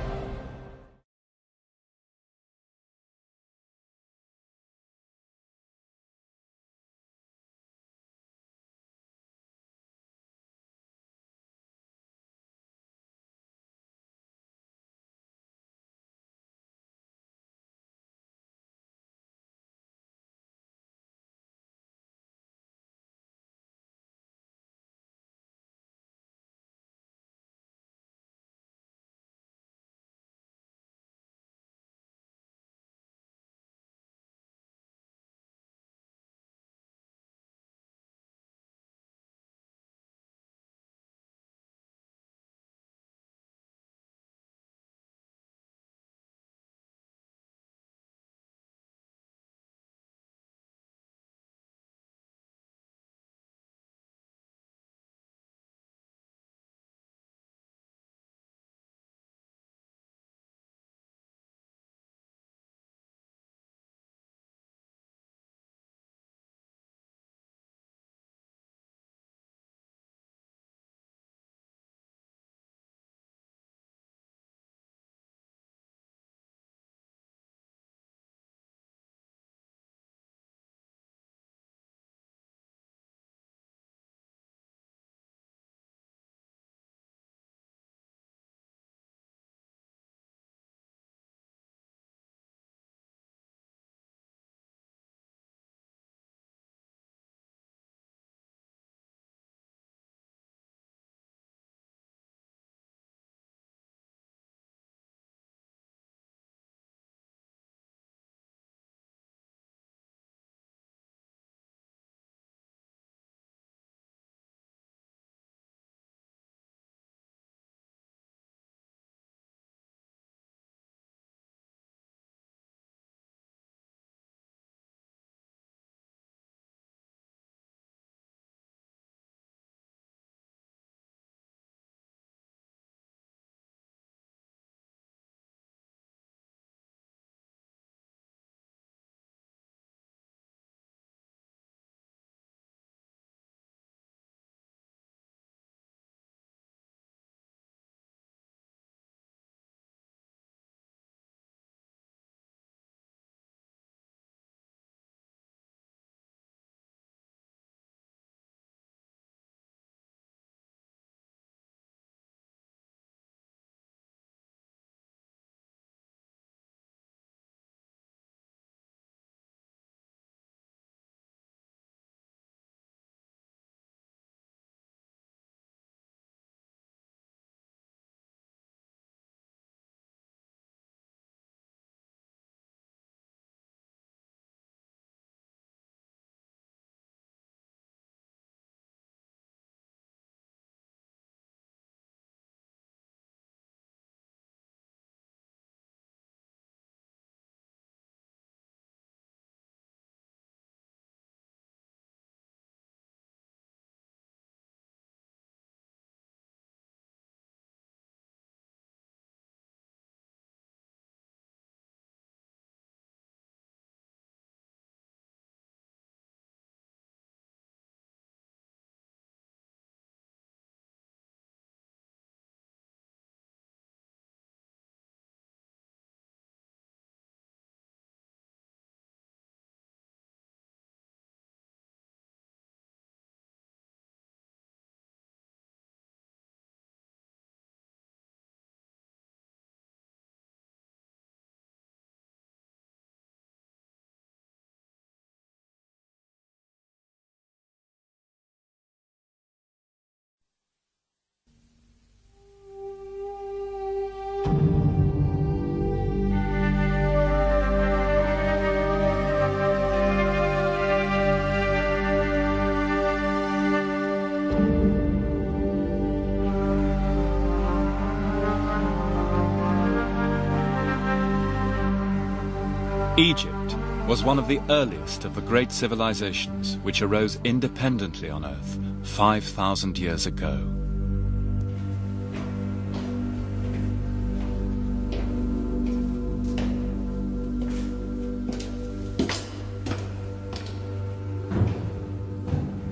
Egypt was one of the earliest of the great civilizations which arose independently on Earth 5,000 years ago.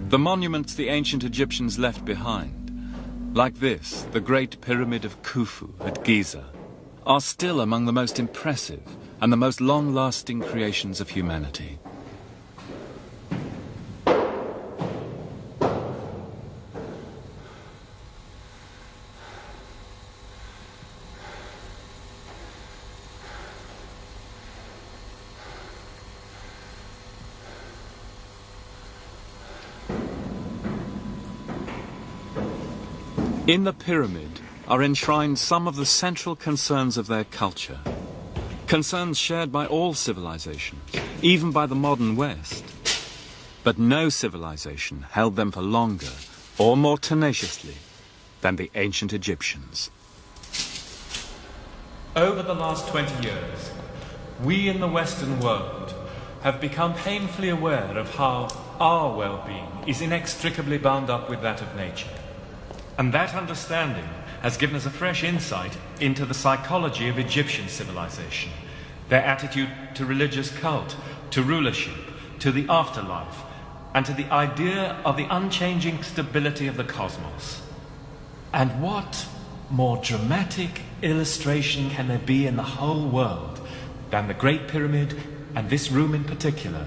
The monuments the ancient Egyptians left behind, like this, the Great Pyramid of Khufu at Giza, are still among the most impressive and the most long-lasting creations of humanity. In the pyramid are enshrined some of the central concerns of their culture. Concerns shared by all civilizations, even by the modern West. But no civilization held them for longer or more tenaciously than the ancient Egyptians. Over the last 20 years, we in the Western world have become painfully aware of how our well-being is inextricably bound up with that of nature. And that understanding has given us a fresh insight into the psychology of Egyptian civilization, their attitude to religious cult, to rulership, to the afterlife, and to the idea of the unchanging stability of the cosmos. And what more dramatic illustration can there be in the whole world than the Great Pyramid, and this room in particular,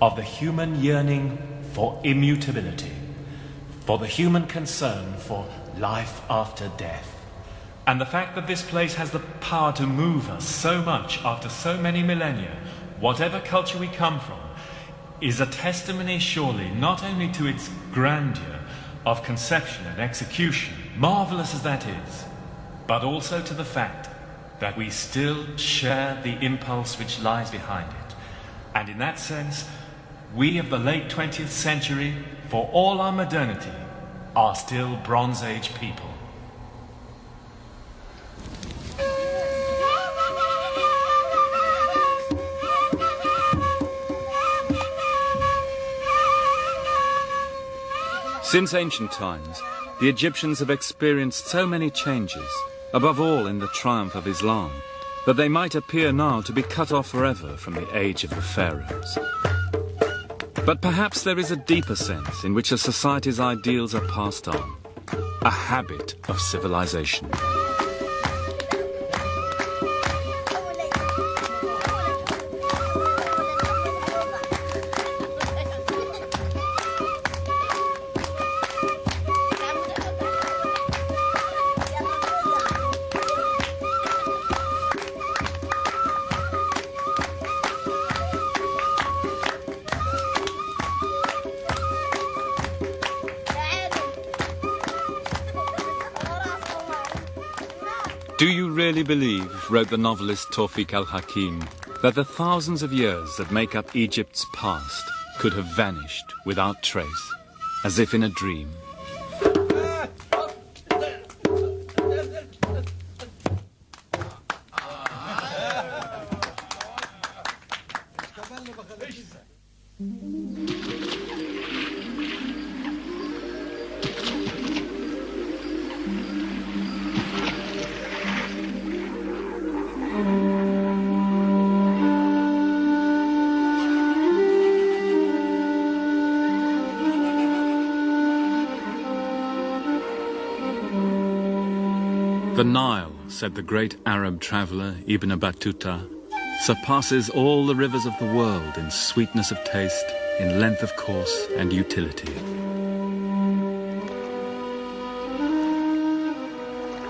of the human yearning for immutability, for the human concern for life after death. And the fact that this place has the power to move us so much after so many millennia, whatever culture we come from, is a testimony surely not only to its grandeur of conception and execution, marvelous as that is, but also to the fact that we still share the impulse which lies behind it. And in that sense, we of the late 20th century, for all our modernity, are still Bronze Age people. Since ancient times, the Egyptians have experienced so many changes, above all in the triumph of Islam, that they might appear now to be cut off forever from the age of the pharaohs. But perhaps there is a deeper sense in which a society's ideals are passed on, a habit of civilization. Do you really believe, wrote the novelist Tawfiq al-Hakim, that the thousands of years that make up Egypt's past could have vanished without trace, as if in a dream? The Nile, said the great Arab traveller Ibn Battuta, surpasses all the rivers of the world in sweetness of taste, in length of course and utility.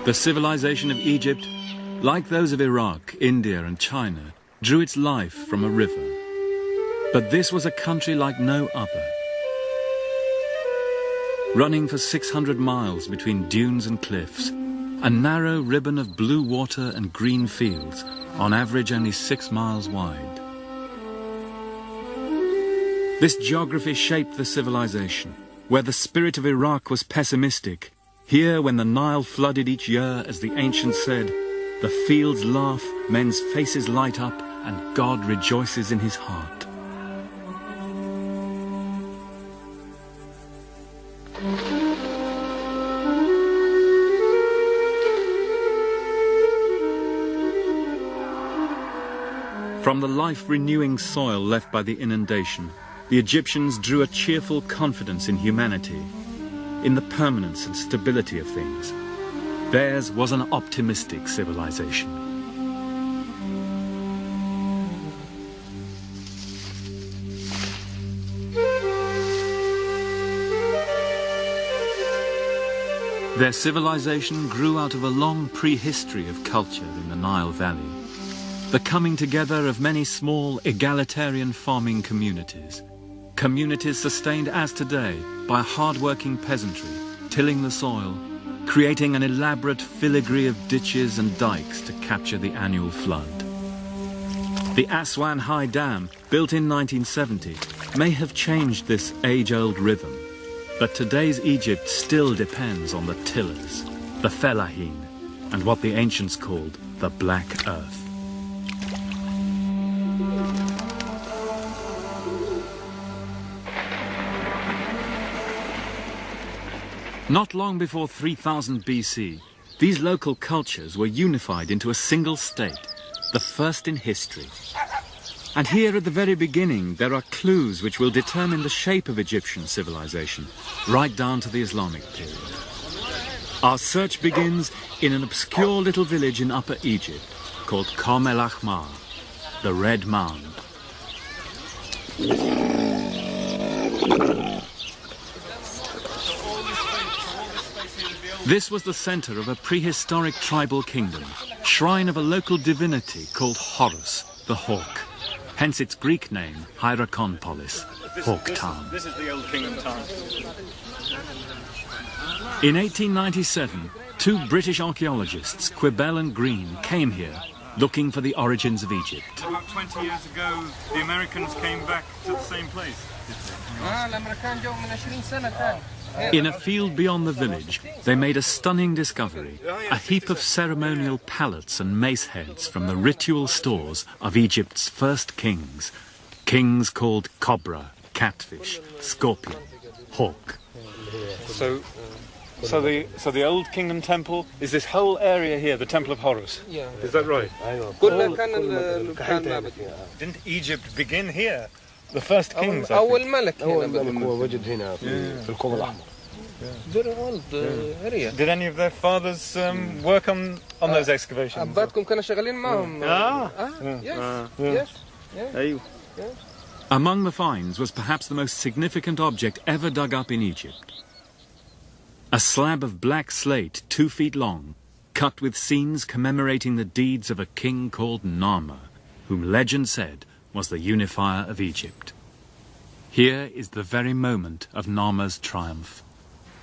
The civilization of Egypt, like those of Iraq, India and China, drew its life from a river. But this was a country like no other. Running for 600 miles between dunes and cliffs, a narrow ribbon of blue water and green fields, on average only 6 miles wide. This geography shaped the civilization. Where the spirit of Iraq was pessimistic, here when the Nile flooded each year, as the ancients said, the fields laugh, men's faces light up, and God rejoices in his heart. From the life-renewing soil left by the inundation, the Egyptians drew a cheerful confidence in humanity, in the permanence and stability of things. Theirs was an optimistic civilization. Their civilization grew out of a long prehistory of culture in the Nile Valley. The coming together of many small egalitarian farming communities. Communities sustained as today by a hard-working peasantry, tilling the soil, creating an elaborate filigree of ditches and dikes to capture the annual flood. The Aswan High Dam, built in 1970, may have changed this age-old rhythm, but today's Egypt still depends on the tillers, the fellahin, and what the ancients called the Black Earth. Not long before 3000 BC, these local cultures were unified into a single state, the first in history. And here at the very beginning, there are clues which will determine the shape of Egyptian civilization, right down to the Islamic period. Our search begins in an obscure little village in Upper Egypt called Qom el Ahmar, the Red Mound. This was the center of a prehistoric tribal kingdom, shrine of a local divinity called Horus, the hawk. Hence its Greek name, Hierakonpolis, Hawk Town. This is the old kingdom town. In 1897, two British archaeologists, Quibell and Green, came here looking for the origins of Egypt. About 20 years ago, the Americans came back to the same place. In a field beyond the village, they made a stunning discovery, a heap of ceremonial pallets and mace heads from the ritual stores of Egypt's first kings. Kings called cobra, catfish, scorpion, hawk. So the old kingdom temple is this whole area here, the temple of Horus. Yeah. Is that right? Didn't Egypt begin here? The first kings, أول ملك هنا very old area. Did any of their fathers work on those excavations? أباتكم كانوا شغالين معهم. Yes. Among the finds was perhaps the most significant object ever dug up in Egypt. A slab of black slate 2 feet long, cut with scenes commemorating the deeds of a king called Narmer, whom legend said was the unifier of Egypt. Here is the very moment of Narmer's triumph.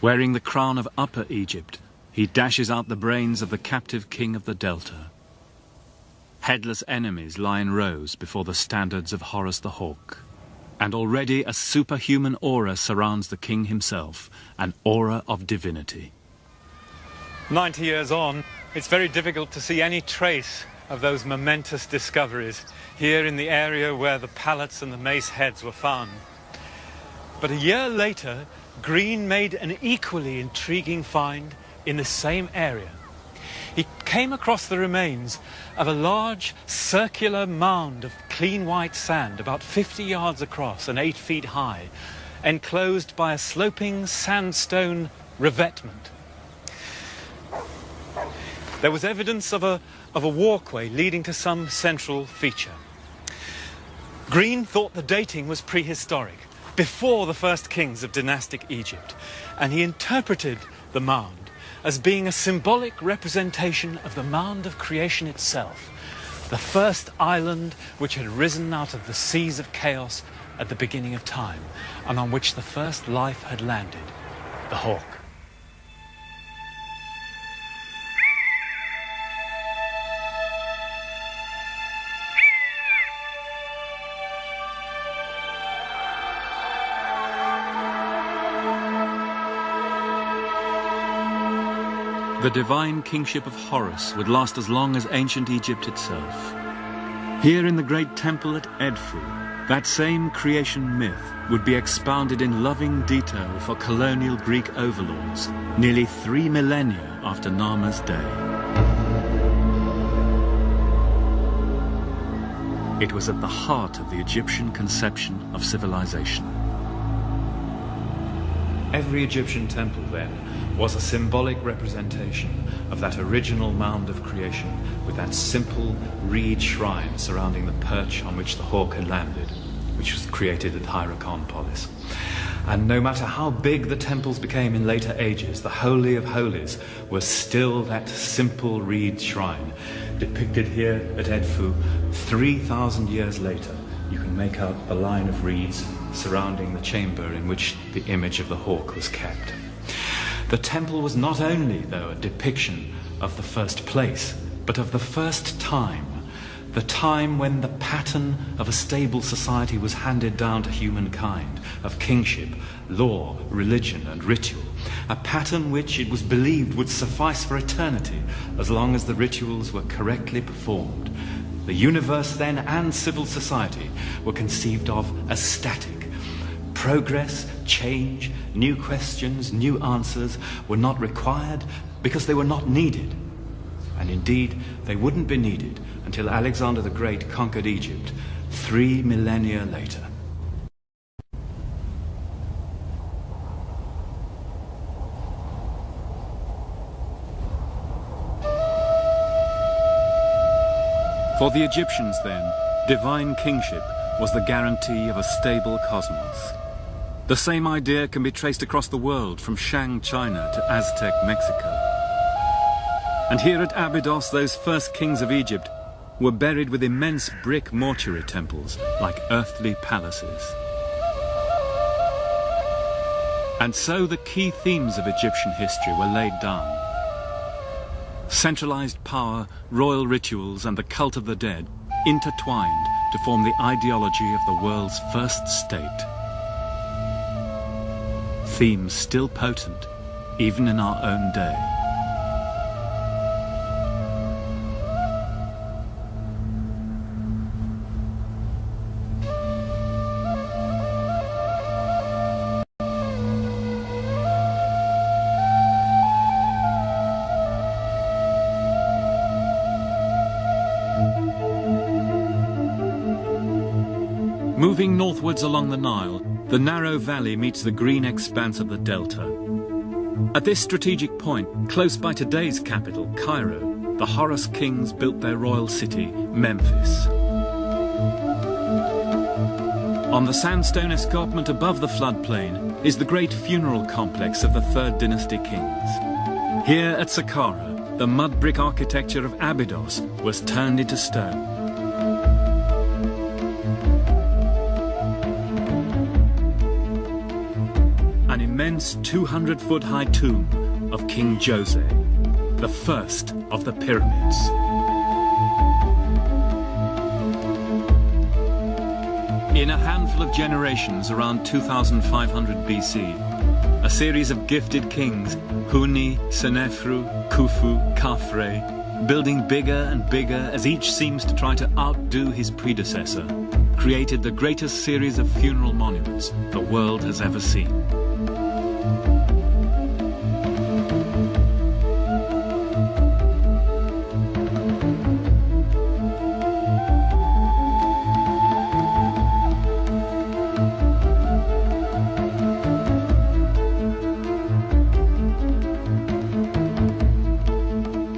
Wearing the crown of Upper Egypt, he dashes out the brains of the captive king of the Delta. Headless enemies lie in rows before the standards of Horus the Hawk. And already a superhuman aura surrounds the king himself, an aura of divinity. 90 years on, it's very difficult to see any trace of those momentous discoveries here in the area where the pallets and the mace heads were found. But a year later, Green made an equally intriguing find in the same area. He came across the remains of a large circular mound of clean white sand about 50 yards across and 8 feet high, enclosed by a sloping sandstone revetment. There was evidence of a walkway leading to some central feature. Green thought the dating was prehistoric, before the first kings of dynastic Egypt, and he interpreted the mound as being a symbolic representation of the mound of creation itself, the first island which had risen out of the seas of chaos at the beginning of time, and on which the first life had landed, the hawk. The divine kingship of Horus would last as long as ancient Egypt itself. Here in the great temple at Edfu, that same creation myth would be expounded in loving detail for colonial Greek overlords nearly 3 millennia after Nama's day. It was at the heart of the Egyptian conception of civilization. Every Egyptian temple, then, was a symbolic representation of that original mound of creation with that simple reed shrine surrounding the perch on which the hawk had landed, which was created at Hierakonpolis. And no matter how big the temples became in later ages, the Holy of Holies was still that simple reed shrine, depicted here at Edfu 3,000 years later. You can make out the line of reeds surrounding the chamber in which the image of the hawk was kept. The temple was not only, though, a depiction of the first place, but of the first time, the time when the pattern of a stable society was handed down to humankind, of kingship, law, religion, and ritual, a pattern which it was believed would suffice for eternity as long as the rituals were correctly performed. The universe then and civil society were conceived of as static. Progress, change, new questions, new answers were not required because they were not needed. And indeed, they wouldn't be needed until Alexander the Great conquered Egypt 3 millennia later. For the Egyptians, then, divine kingship was the guarantee of a stable cosmos. The same idea can be traced across the world, from Shang, China to Aztec, Mexico. And here at Abydos, those first kings of Egypt were buried with immense brick mortuary temples, like earthly palaces. And so the key themes of Egyptian history were laid down. Centralized power, royal rituals, and the cult of the dead intertwined to form the ideology of the world's first state. Themes still potent, even in our own day. Moving northwards along the Nile, the narrow valley meets the green expanse of the delta. At this strategic point, close by today's capital, Cairo, the Horus kings built their royal city, Memphis. On the sandstone escarpment above the floodplain is the great funeral complex of the Third Dynasty kings. Here at Saqqara, the mud brick architecture of Abydos was turned into stone. An immense 200-foot-high tomb of King Jose, the first of the pyramids. In a handful of generations around 2500 BC, a series of gifted kings, Huni, Senefru, Khufu, Khafre, building bigger and bigger as each seems to try to outdo his predecessor, created the greatest series of funeral monuments the world has ever seen.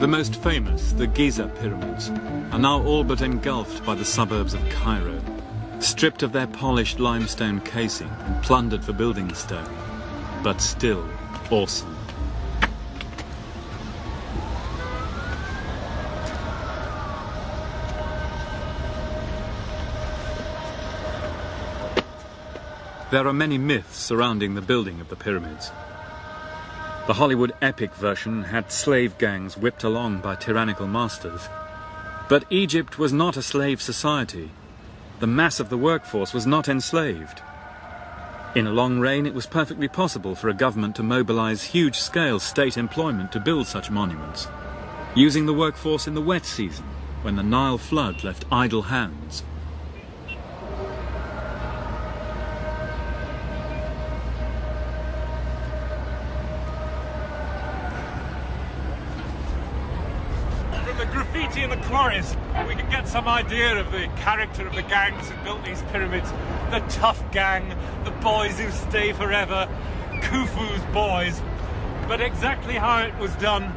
The most famous, the Giza pyramids, are now all but engulfed by the suburbs of Cairo, stripped of their polished limestone casing and plundered for building stone, but still awesome. There are many myths surrounding the building of the pyramids. The Hollywood epic version had slave gangs whipped along by tyrannical masters. But Egypt was not a slave society. The mass of the workforce was not enslaved. In a long reign, it was perfectly possible for a government to mobilize huge-scale state employment to build such monuments, using the workforce in the wet season when the Nile flood left idle hands. From the graffiti in the quarries, we can get some idea of the character of the gangs who built these pyramids. The tough gang, the boys who stay forever, Khufu's boys. But exactly how it was done,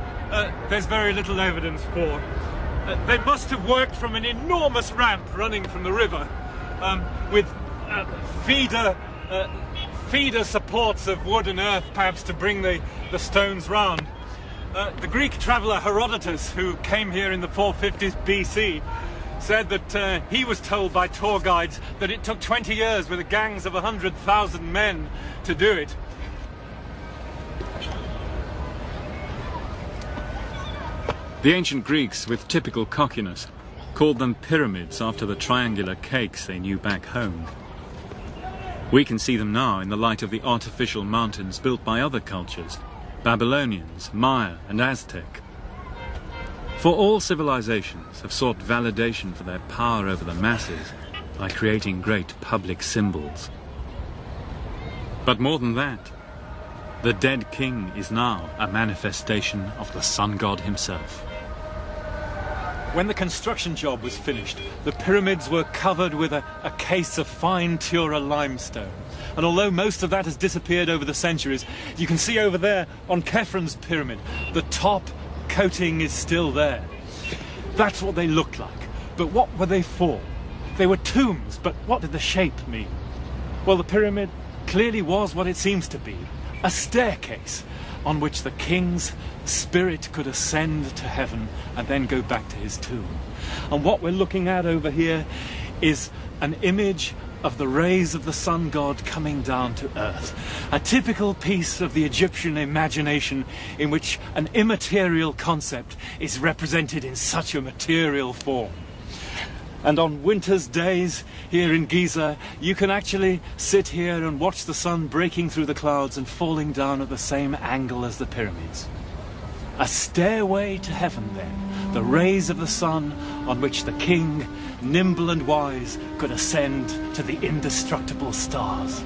there's very little evidence for. They must have worked from an enormous ramp running from the river, with feeder supports of wood and earth, perhaps, to bring the stones round. The Greek traveller Herodotus, who came here in the 450s BC, said that he was told by tour guides that it took 20 years with the gangs of 100,000 men to do it. The ancient Greeks, with typical cockiness, called them pyramids after the triangular cakes they knew back home. We can see them now in the light of the artificial mountains built by other cultures, Babylonians, Maya and Aztec. For all civilizations have sought validation for their power over the masses by creating great public symbols. But more than that, the dead king is now a manifestation of the sun god himself. When the construction job was finished, the pyramids were covered with a case of fine Tura limestone. And although most of that has disappeared over the centuries, you can see over there on Khephrun's pyramid, the top coating is still there. That's what they looked like. But what were they for? They were tombs, but what did the shape mean? Well, the pyramid clearly was what it seems to be, a staircase on which the king's spirit could ascend to heaven and then go back to his tomb. And what we're looking at over here is an image of the rays of the sun god coming down to earth. A typical piece of the Egyptian imagination in which an immaterial concept is represented in such a material form. And on winter's days here in Giza, you can actually sit here and watch the sun breaking through the clouds and falling down at the same angle as the pyramids. A stairway to heaven then, the rays of the sun on which the king, nimble and wise, could ascend to the indestructible stars.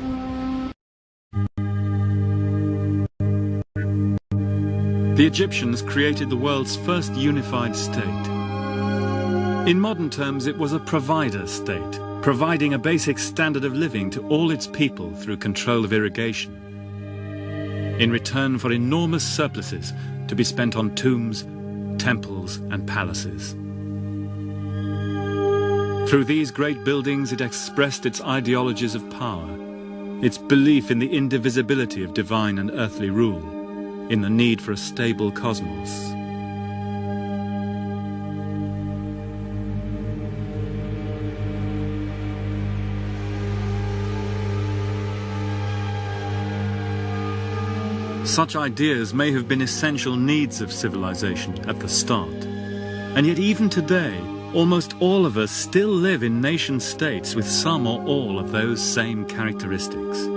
The Egyptians created the world's first unified state. In modern terms, it was a provider state, providing a basic standard of living to all its people through control of irrigation, in return for enormous surpluses to be spent on tombs, temples and palaces. Through these great buildings, it expressed its ideologies of power, its belief in the indivisibility of divine and earthly rule, in the need for a stable cosmos. Such ideas may have been essential needs of civilization at the start. And yet even today, almost all of us still live in nation-states with some or all of those same characteristics.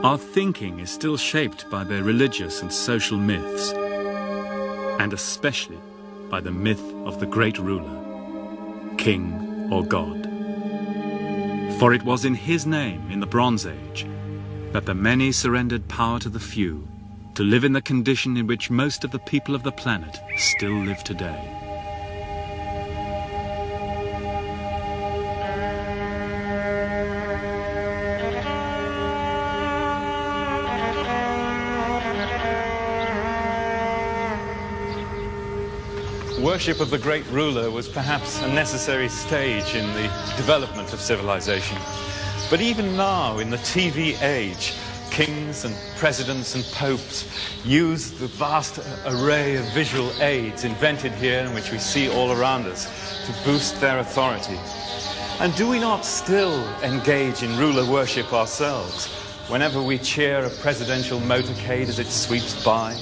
Our thinking is still shaped by their religious and social myths, and especially by the myth of the great ruler, king or god. For it was in his name in the Bronze Age that the many surrendered power to the few, to live in the condition in which most of the people of the planet still live today. Worship of the great ruler was perhaps a necessary stage in the development of civilization. But even now, in the TV age, kings and presidents and popes use the vast array of visual aids invented here and which we see all around us to boost their authority. And do we not still engage in ruler worship ourselves whenever we cheer a presidential motorcade as it sweeps by,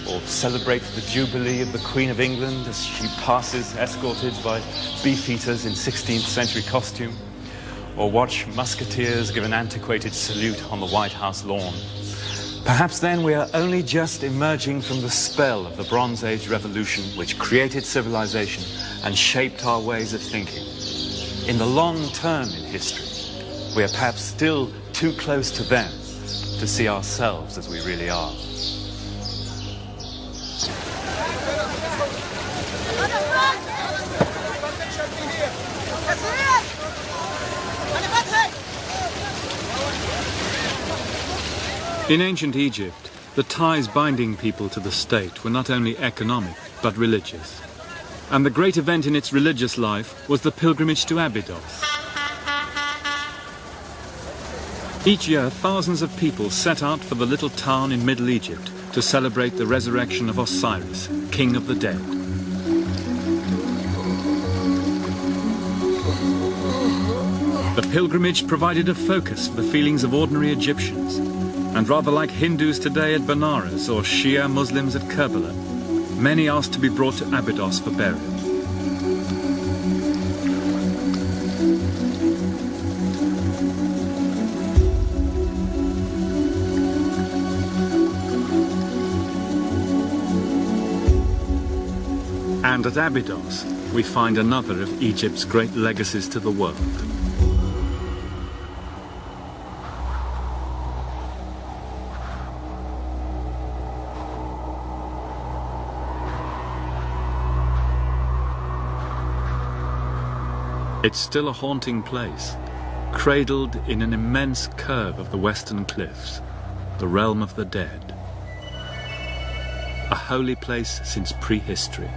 or celebrate the jubilee of the Queen of England as she passes escorted by beefeaters in 16th century costume, or watch musketeers give an antiquated salute on the White House lawn? Perhaps then we are only just emerging from the spell of the Bronze Age revolution which created civilization and shaped our ways of thinking. In the long term in history, we are perhaps still too close to them to see ourselves as we really are. In ancient Egypt, the ties binding people to the state were not only economic, but religious. And the great event in its religious life was the pilgrimage to Abydos. Each year, thousands of people set out for the little town in Middle Egypt to celebrate the resurrection of Osiris, king of the dead. The pilgrimage provided a focus for the feelings of ordinary Egyptians. And rather like Hindus today at Benares or Shia Muslims at Kerbala, many asked to be brought to Abydos for burial. And at Abydos, we find another of Egypt's great legacies to the world. It's still a haunting place, cradled in an immense curve of the western cliffs, the realm of the dead. A holy place since prehistory.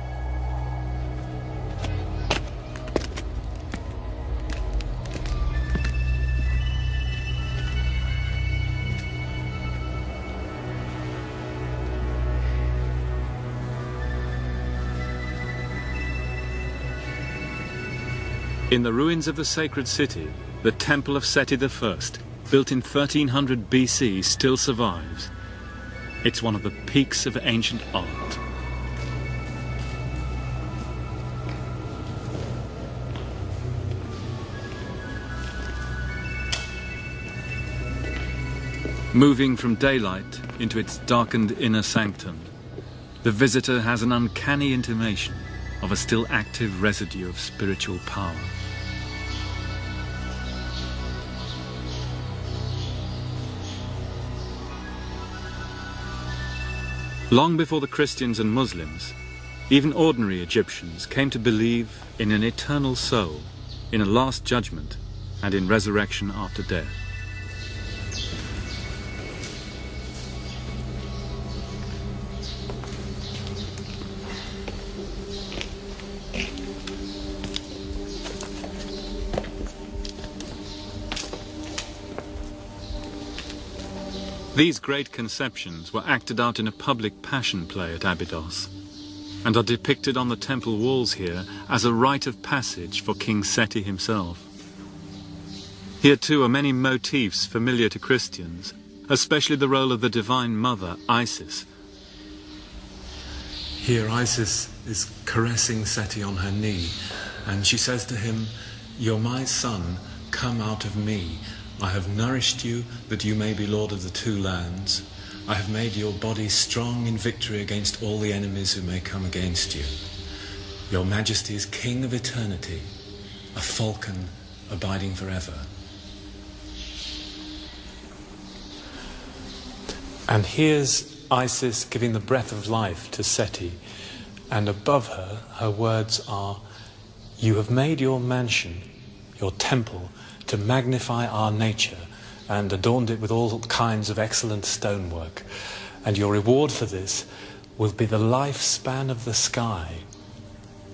In the ruins of the sacred city, the Temple of Seti I, built in 1300 BC, still survives. It's one of the peaks of ancient art. Moving from daylight into its darkened inner sanctum, the visitor has an uncanny intimation of a still active residue of spiritual power. Long before the Christians and Muslims, even ordinary Egyptians came to believe in an eternal soul, in a last judgment, and in resurrection after death. These great conceptions were acted out in a public passion play at Abydos, and are depicted on the temple walls here as a rite of passage for King Seti himself. Here too are many motifs familiar to Christians, especially the role of the Divine Mother, Isis. Here Isis is caressing Seti on her knee, and she says to him, "You're my son, come out of me. I have nourished you that you may be lord of the two lands. I have made your body strong in victory against all the enemies who may come against you. Your Majesty is king of eternity, a falcon abiding forever." And here's Isis giving the breath of life to Seti, and above her, her words are, "You have made your mansion, your temple, to magnify our nature, and adorned it with all kinds of excellent stonework. And your reward for this will be the lifespan of the sky,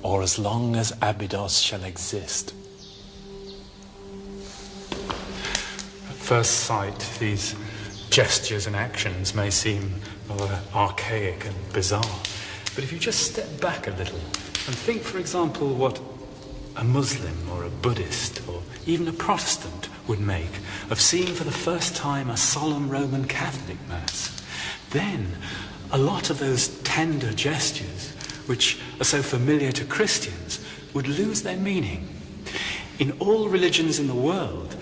or as long as Abydos shall exist." At first sight, these gestures and actions may seem rather archaic and bizarre. But if you just step back a little and think, for example, what a Muslim or a Buddhist or even a Protestant would make of seeing for the first time a solemn Roman Catholic Mass, then a lot of those tender gestures, which are so familiar to Christians, would lose their meaning. In all religions in the world,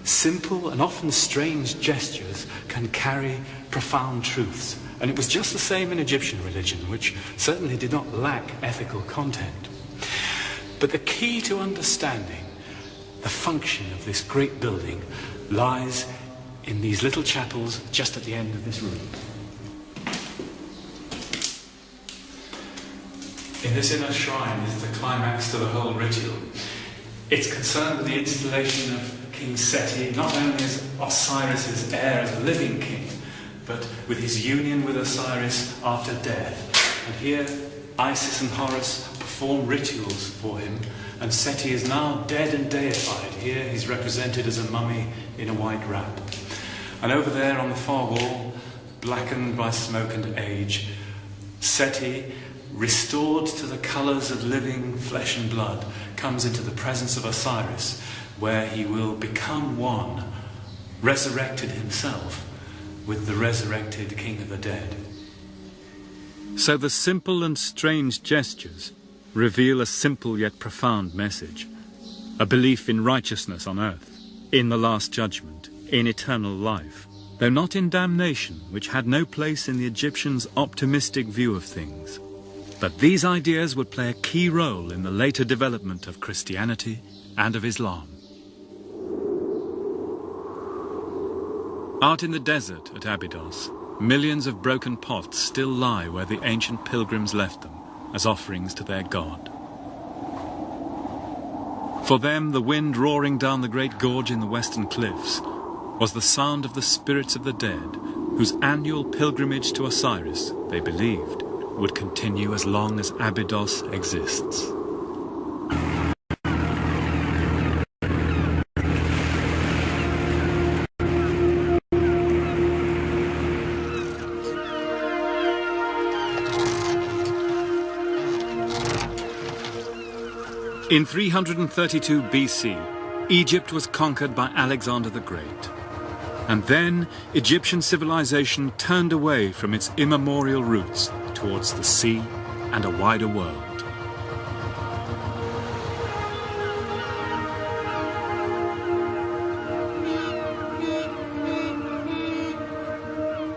simple and often strange gestures can carry profound truths. And it was just the same in Egyptian religion, which certainly did not lack ethical content. But the key to understanding the function of this great building lies in these little chapels just at the end of this room. In this inner shrine is the climax to the whole ritual. It's concerned with the installation of King Seti, not only as Osiris's heir as a living king, but with his union with Osiris after death. And here, Isis and Horus perform rituals for him, and Seti is now dead and deified. Here he's represented as a mummy in a white wrap. And over there on the far wall, blackened by smoke and age, Seti, restored to the colours of living flesh and blood, comes into the presence of Osiris, where he will become one, resurrected himself, with the resurrected King of the Dead. So the simple and strange gestures reveal a simple yet profound message. A belief in righteousness on earth, in the Last Judgment, in eternal life, though not in damnation, which had no place in the Egyptians' optimistic view of things. But these ideas would play a key role in the later development of Christianity and of Islam. Out in the desert at Abydos, millions of broken pots still lie where the ancient pilgrims left them as offerings to their god. For them, the wind roaring down the great gorge in the western cliffs was the sound of the spirits of the dead, whose annual pilgrimage to Osiris, they believed, would continue as long as Abydos exists. In 332 BC, Egypt was conquered by Alexander the Great. And then Egyptian civilization turned away from its immemorial roots towards the sea and a wider world.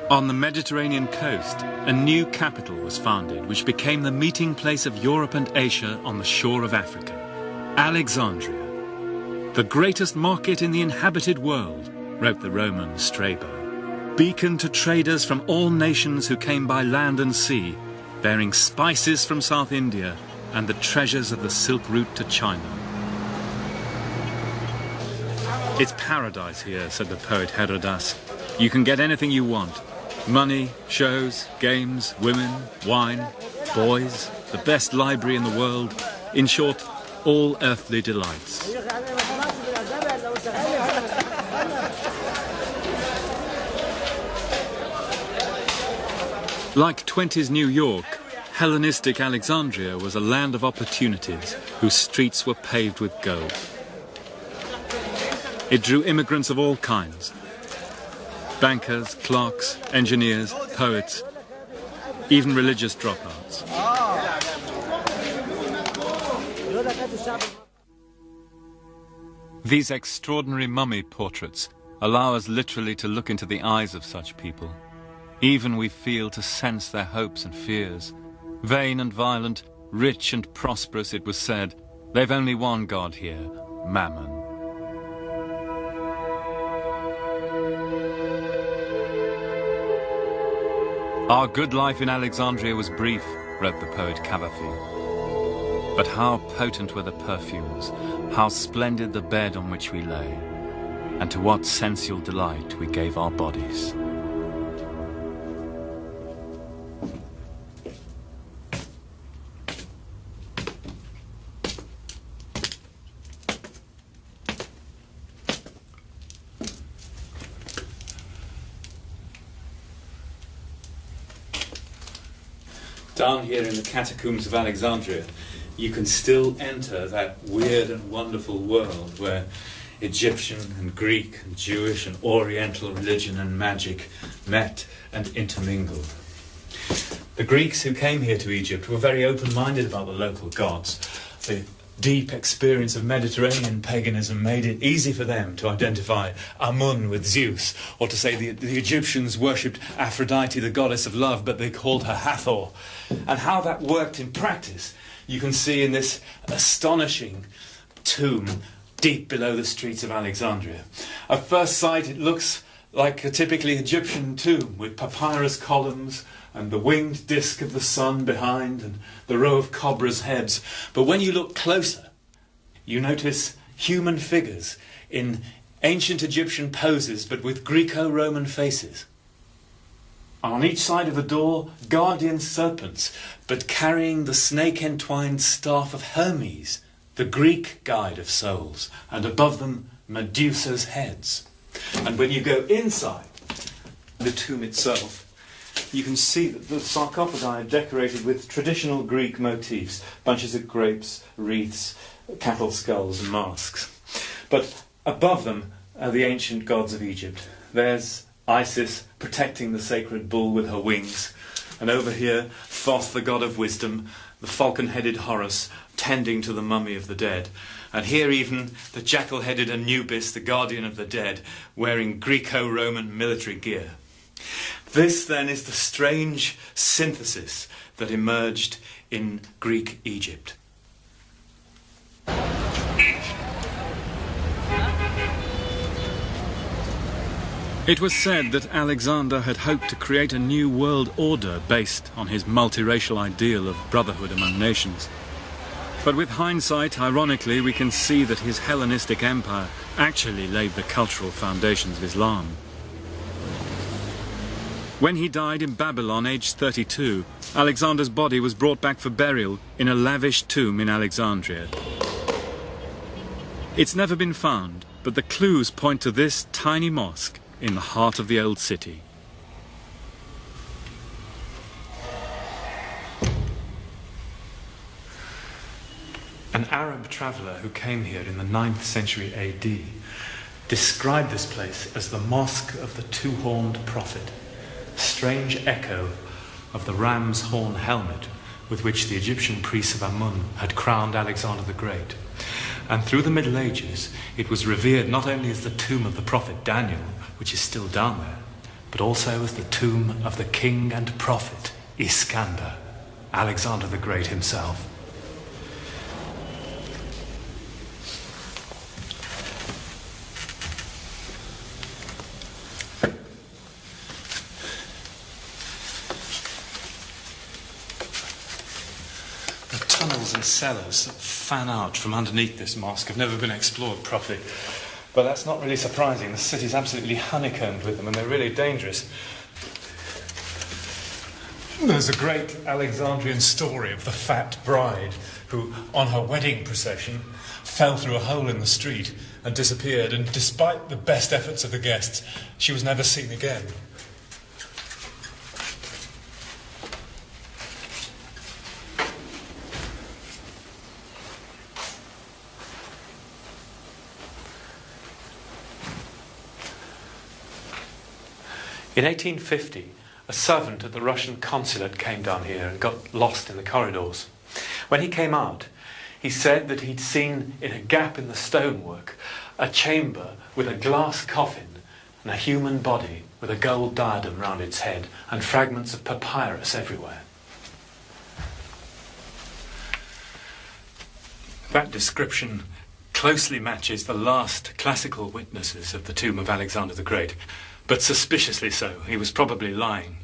On the Mediterranean coast, a new capital was founded, which became the meeting place of Europe and Asia on the shore of Africa, Alexandria. The greatest market in the inhabited world, wrote the Roman Strabo. Beacon to traders from all nations who came by land and sea, bearing spices from South India and the treasures of the Silk Route to China. It's paradise here, said the poet Herodas. You can get anything you want. Money, shows, games, women, wine, boys, the best library in the world. In short, all earthly delights. Like 20s New York, Hellenistic Alexandria was a land of opportunities whose streets were paved with gold. It drew immigrants of all kinds. Bankers, clerks, engineers, poets, even religious dropouts. These extraordinary mummy portraits allow us literally to look into the eyes of such people. Even we feel to sense their hopes and fears. Vain and violent, rich and prosperous, it was said, they've only one god here, Mammon. Our good life in Alexandria was brief, wrote the poet Cavafi. But how potent were the perfumes, how splendid the bed on which we lay, and to what sensual delight we gave our bodies. Down here in the catacombs of Alexandria, you can still enter that weird and wonderful world where Egyptian and Greek and Jewish and Oriental religion and magic met and intermingled. The Greeks who came here to Egypt were very open-minded about the local gods. They deep experience of Mediterranean paganism made it easy for them to identify Amun with Zeus, or to say the Egyptians worshipped Aphrodite, the goddess of love, but they called her Hathor. And how that worked in practice, you can see in this astonishing tomb deep below the streets of Alexandria. At first sight, it looks like a typically Egyptian tomb with papyrus columns and the winged disk of the sun behind and the row of cobras' heads. But when you look closer, you notice human figures in ancient Egyptian poses but with Greco-Roman faces. On each side of the door, guardian serpents, but carrying the snake-entwined staff of Hermes, the Greek guide of souls, and above them, Medusa's heads. And when you go inside the tomb itself, you can see that the sarcophagi are decorated with traditional Greek motifs, bunches of grapes, wreaths, cattle skulls and masks. But above them are the ancient gods of Egypt. There's Isis protecting the sacred bull with her wings, and over here Thoth, the god of wisdom, the falcon-headed Horus tending to the mummy of the dead, and here even the jackal-headed Anubis, the guardian of the dead, wearing Greco-Roman military gear. This then is the strange synthesis that emerged in Greek Egypt. It was said that Alexander had hoped to create a new world order based on his multiracial ideal of brotherhood among nations. But with hindsight, ironically, we can see that his Hellenistic empire actually laid the cultural foundations of Islam. When he died in Babylon, aged 32, Alexander's body was brought back for burial in a lavish tomb in Alexandria. It's never been found, but the clues point to this tiny mosque in the heart of the old city. An Arab traveller who came here in the 9th century AD described this place as the Mosque of the Two-Horned Prophet, a strange echo of the ram's horn helmet with which the Egyptian priests of Amun had crowned Alexander the Great. And through the Middle Ages, it was revered not only as the tomb of the prophet Daniel, which is still down there, but also as the tomb of the king and prophet Iskander, Alexander the Great himself. The tunnels and cellars that fan out from underneath this mosque have never been explored properly. But that's not really surprising. The city's absolutely honeycombed with them, and they're really dangerous. There's a great Alexandrian story of the fat bride who, on her wedding procession, fell through a hole in the street and disappeared, and despite the best efforts of the guests, she was never seen again. In 1850, a servant at the Russian consulate came down here and got lost in the corridors. When he came out, he said that he'd seen in a gap in the stonework a chamber with a glass coffin and a human body with a gold diadem round its head and fragments of papyrus everywhere. That description closely matches the last classical witnesses of the tomb of Alexander the Great. But suspiciously so. He was probably lying.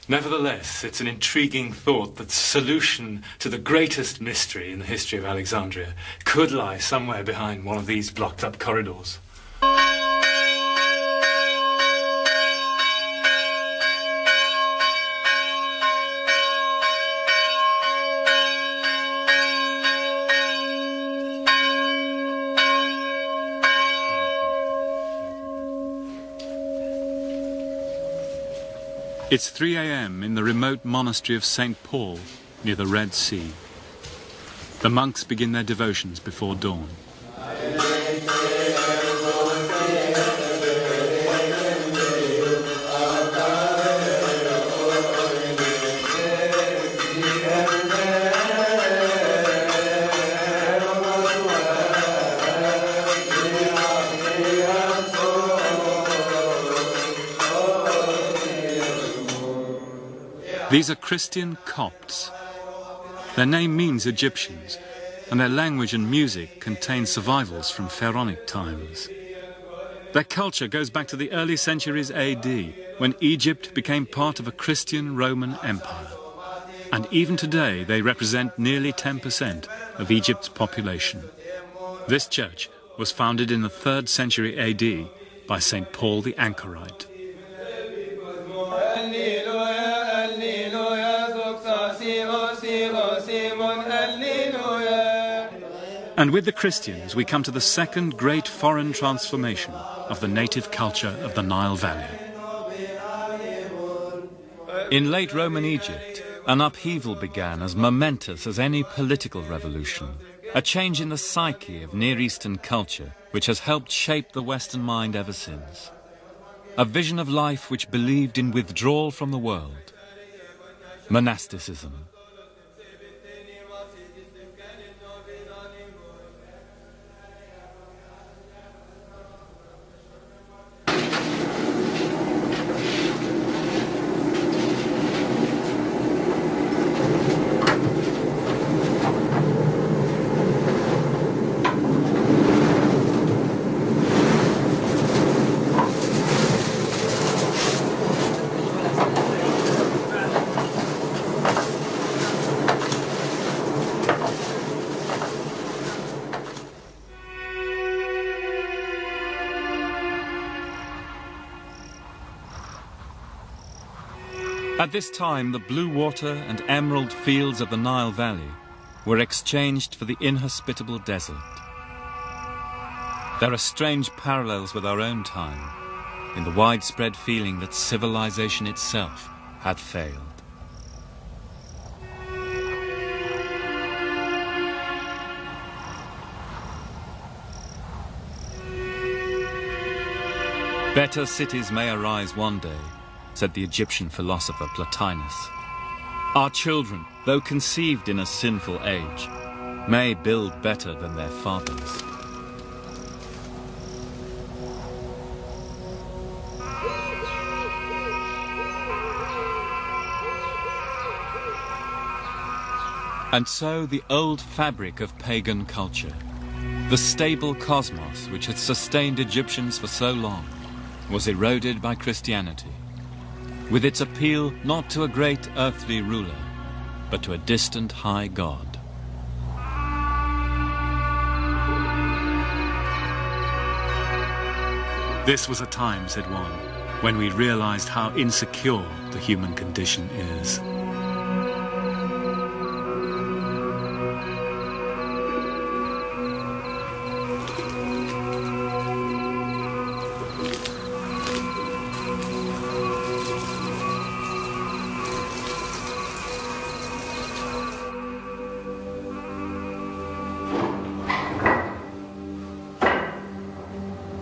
Nevertheless, it's an intriguing thought that the solution to the greatest mystery in the history of Alexandria could lie somewhere behind one of these blocked-up corridors. It's 3 a.m. in the remote monastery of St. Paul, near the Red Sea. The monks begin their devotions before dawn. These are Christian Copts. Their name means Egyptians, and their language and music contain survivals from pharaonic times. Their culture goes back to the early centuries AD, when Egypt became part of a Christian Roman Empire. And even today, they represent nearly 10% of Egypt's population. This church was founded in the 3rd century AD by St. Paul the Anchorite. And with the Christians, we come to the second great foreign transformation of the native culture of the Nile Valley. In late Roman Egypt, an upheaval began as momentous as any political revolution, a change in the psyche of Near Eastern culture which has helped shape the Western mind ever since. A vision of life which believed in withdrawal from the world. Monasticism. At this time, the blue water and emerald fields of the Nile Valley were exchanged for the inhospitable desert. There are strange parallels with our own time, in the widespread feeling that civilization itself had failed. Better cities may arise one day, said the Egyptian philosopher Plotinus. Our children, though conceived in a sinful age, may build better than their fathers. And so the old fabric of pagan culture, the stable cosmos which had sustained Egyptians for so long, was eroded by Christianity, with its appeal not to a great earthly ruler, but to a distant high God. This was a time, said one, when we realized how insecure the human condition is.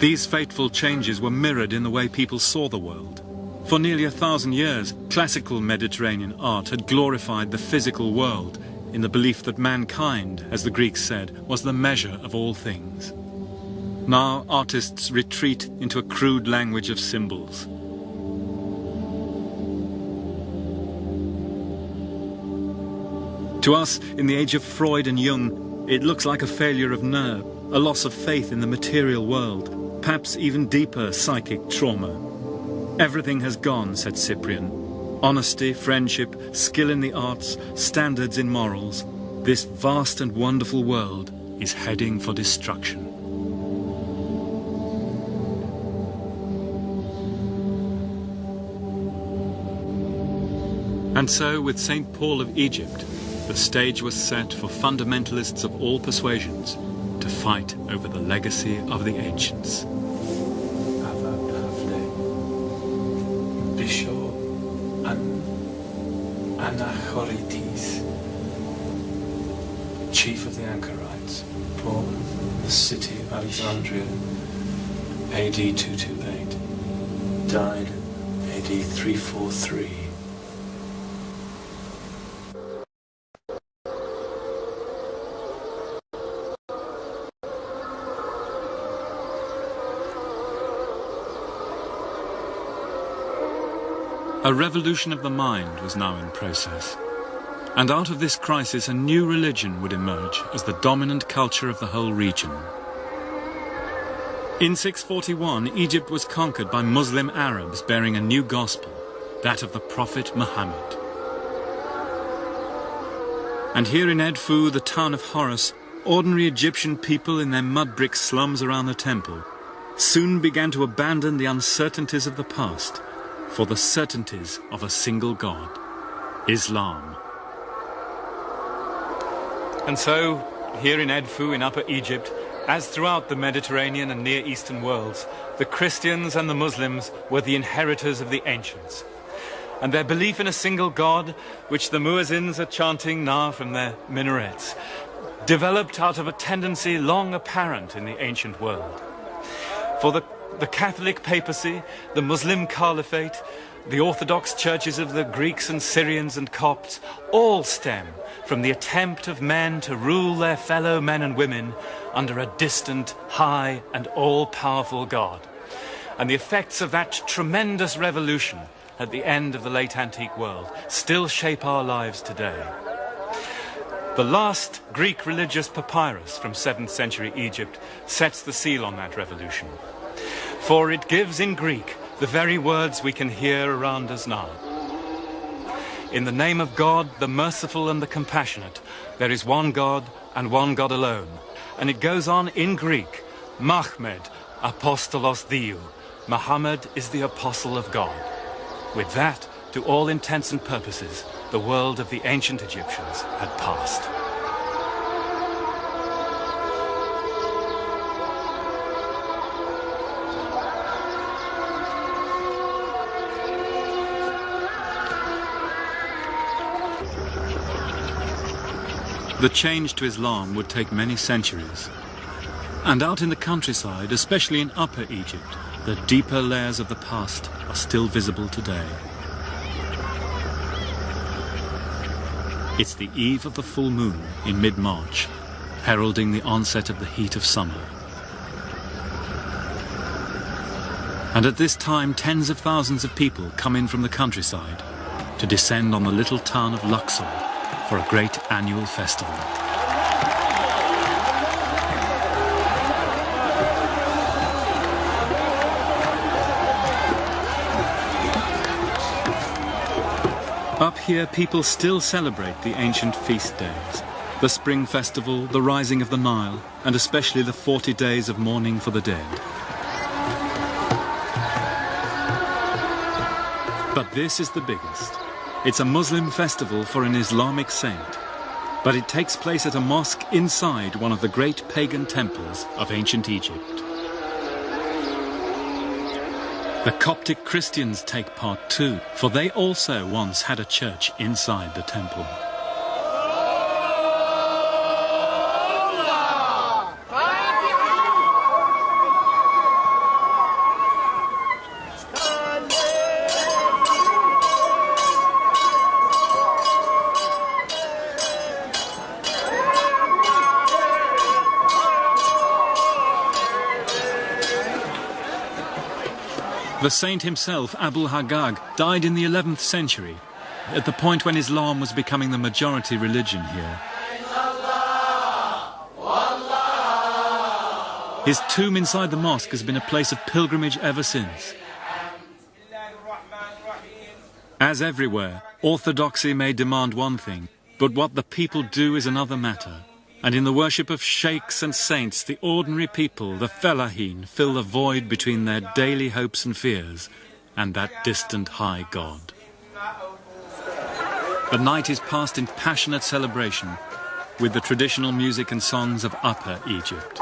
These fateful changes were mirrored in the way people saw the world. For nearly 1,000 years, classical Mediterranean art had glorified the physical world in the belief that mankind, as the Greeks said, was the measure of all things. Now artists retreat into a crude language of symbols. To us, in the age of Freud and Jung, it looks like a failure of nerve, a loss of faith in the material world, perhaps even deeper psychic trauma. Everything has gone, said Cyprian. Honesty, friendship, skill in the arts, standards in morals. This vast and wonderful world is heading for destruction. And so, with St. Paul of Egypt, the stage was set for fundamentalists of all persuasions to fight over the legacy of the ancients. Anachorites, chief of the Anchorites, born in the city of Alexandria, AD 228, died AD 343. A revolution of the mind was now in process. And out of this crisis, a new religion would emerge as the dominant culture of the whole region. In 641, Egypt was conquered by Muslim Arabs bearing a new gospel, that of the Prophet Muhammad. And here in Edfu, the town of Horus, ordinary Egyptian people in their mud brick slums around the temple soon began to abandon the uncertainties of the past for the certainties of a single God, Islam. And so, here in Edfu, in Upper Egypt, as throughout the Mediterranean and Near Eastern worlds, the Christians and the Muslims were the inheritors of the ancients. And their belief in a single God, which the muezzins are chanting now from their minarets, developed out of a tendency long apparent in the ancient world. For the Catholic papacy, the Muslim caliphate, the Orthodox churches of the Greeks and Syrians and Copts all stem from the attempt of men to rule their fellow men and women under a distant, high and all-powerful God. And the effects of that tremendous revolution at the end of the late antique world still shape our lives today. The last Greek religious papyrus from 7th century Egypt sets the seal on that revolution. For it gives in Greek the very words we can hear around us now. In the name of God, the merciful and the compassionate, there is one God and one God alone. And it goes on in Greek, Mahmed, apostolos Diou. Muhammad is the apostle of God. With that, to all intents and purposes, the world of the ancient Egyptians had passed. The change to Islam would take many centuries. And out in the countryside, especially in Upper Egypt, the deeper layers of the past are still visible today. It's the eve of the full moon in mid-March, heralding the onset of the heat of summer. And at this time, tens of thousands of people come in from the countryside to descend on the little town of Luxor for a great annual festival. Up here, people still celebrate the ancient feast days, the spring festival, the rising of the Nile, and especially the 40 days of mourning for the dead. But this is the biggest. It's a Muslim festival for an Islamic saint, but it takes place at a mosque inside one of the great pagan temples of ancient Egypt. The Coptic Christians take part too, for they also once had a church inside the temple. The saint himself, Abu Haggag, died in the 11th century, at the point when Islam was becoming the majority religion here. His tomb inside the mosque has been a place of pilgrimage ever since. As everywhere, orthodoxy may demand one thing, but what the people do is another matter. And in the worship of sheikhs and saints, the ordinary people, the fellahin, fill the void between their daily hopes and fears and that distant high God. The night is passed in passionate celebration with the traditional music and songs of Upper Egypt.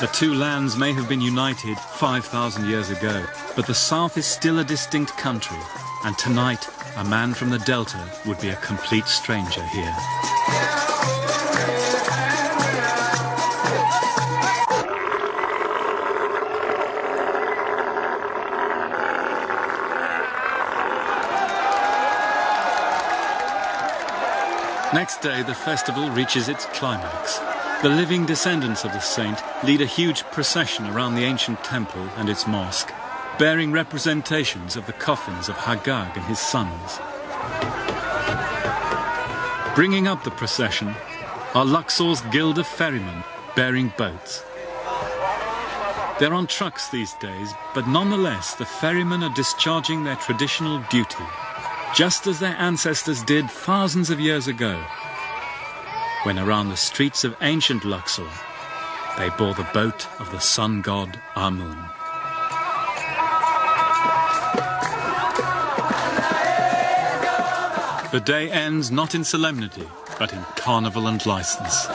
The two lands may have been united 5,000 years ago, but the south is still a distinct country, and tonight a man from the Delta would be a complete stranger here. Next day, the festival reaches its climax. The living descendants of the saint lead a huge procession around the ancient temple and its mosque, bearing representations of the coffins of Hagag and his sons. Bringing up the procession are Luxor's guild of ferrymen bearing boats. They're on trucks these days, but nonetheless the ferrymen are discharging their traditional duty, just as their ancestors did thousands of years ago, when around the streets of ancient Luxor they bore the boat of the sun god Amun. The day ends not in solemnity, but in carnival and license.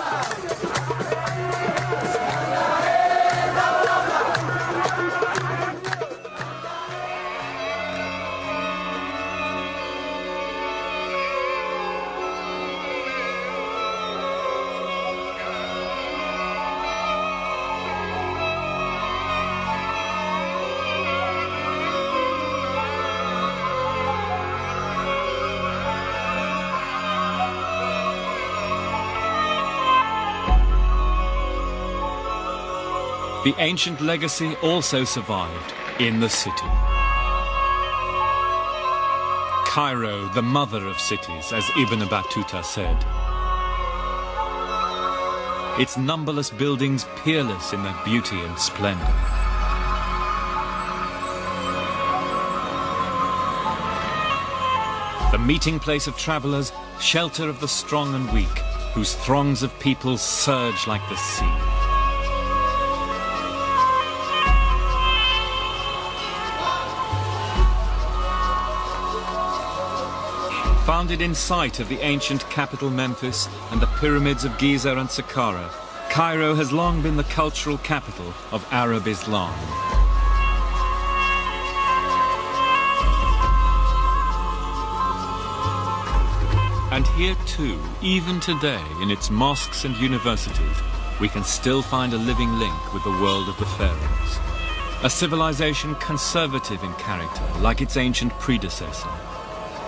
The ancient legacy also survived in the city. Cairo, the mother of cities, as Ibn Battuta said. Its numberless buildings peerless in their beauty and splendor. The meeting place of travelers, shelter of the strong and weak, whose throngs of people surge like the sea. Founded in sight of the ancient capital Memphis and the pyramids of Giza and Saqqara, Cairo has long been the cultural capital of Arab Islam. And here too, even today, in its mosques and universities, we can still find a living link with the world of the pharaohs. A civilization conservative in character, like its ancient predecessor.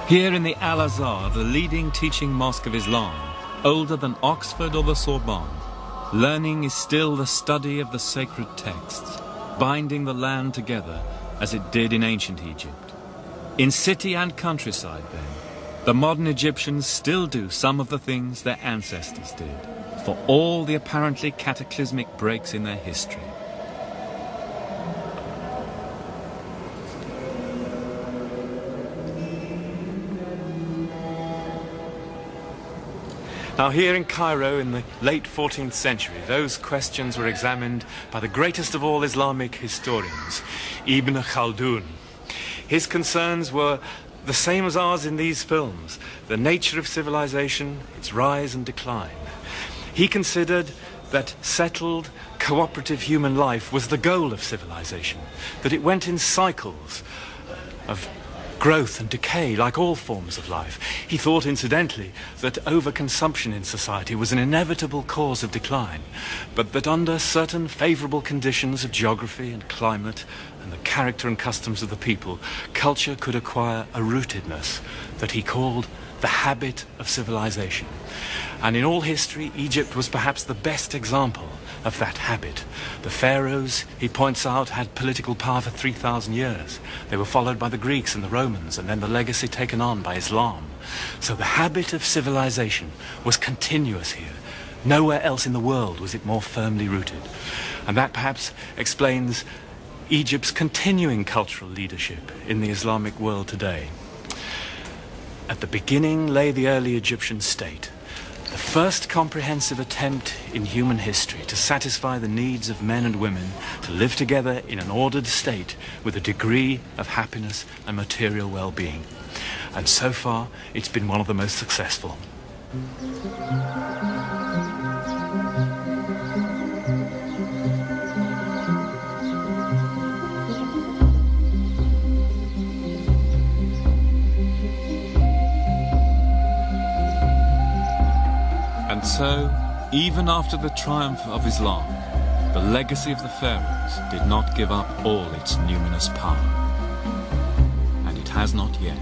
Here in the Al-Azhar, the leading teaching mosque of Islam, older than Oxford or the Sorbonne, learning is still the study of the sacred texts, binding the land together as it did in ancient Egypt. In city and countryside, then, the modern Egyptians still do some of the things their ancestors did, for all the apparently cataclysmic breaks in their history. Now here in Cairo in the late 14th century, those questions were examined by the greatest of all Islamic historians, Ibn Khaldun. His concerns were the same as ours in these films, the nature of civilization, its rise and decline. He considered that settled, cooperative human life was the goal of civilization, that it went in cycles of growth and decay, like all forms of life. He thought, incidentally, that overconsumption in society was an inevitable cause of decline, but that under certain favourable conditions of geography and climate and the character and customs of the people, culture could acquire a rootedness that he called the habit of civilization. And in all history, Egypt was perhaps the best example of that habit. The pharaohs, he points out, had political power for 3,000 years. They were followed by the Greeks and the Romans, and then the legacy taken on by Islam. So the habit of civilization was continuous here. Nowhere else in the world was it more firmly rooted. And that perhaps explains Egypt's continuing cultural leadership in the Islamic world today. At the beginning lay the early Egyptian state, the first comprehensive attempt in human history to satisfy the needs of men and women to live together in an ordered state with a degree of happiness and material well-being. And so far, it's been one of the most successful. And so, even after the triumph of Islam, the legacy of the pharaohs did not give up all its numinous power. And it has not yet.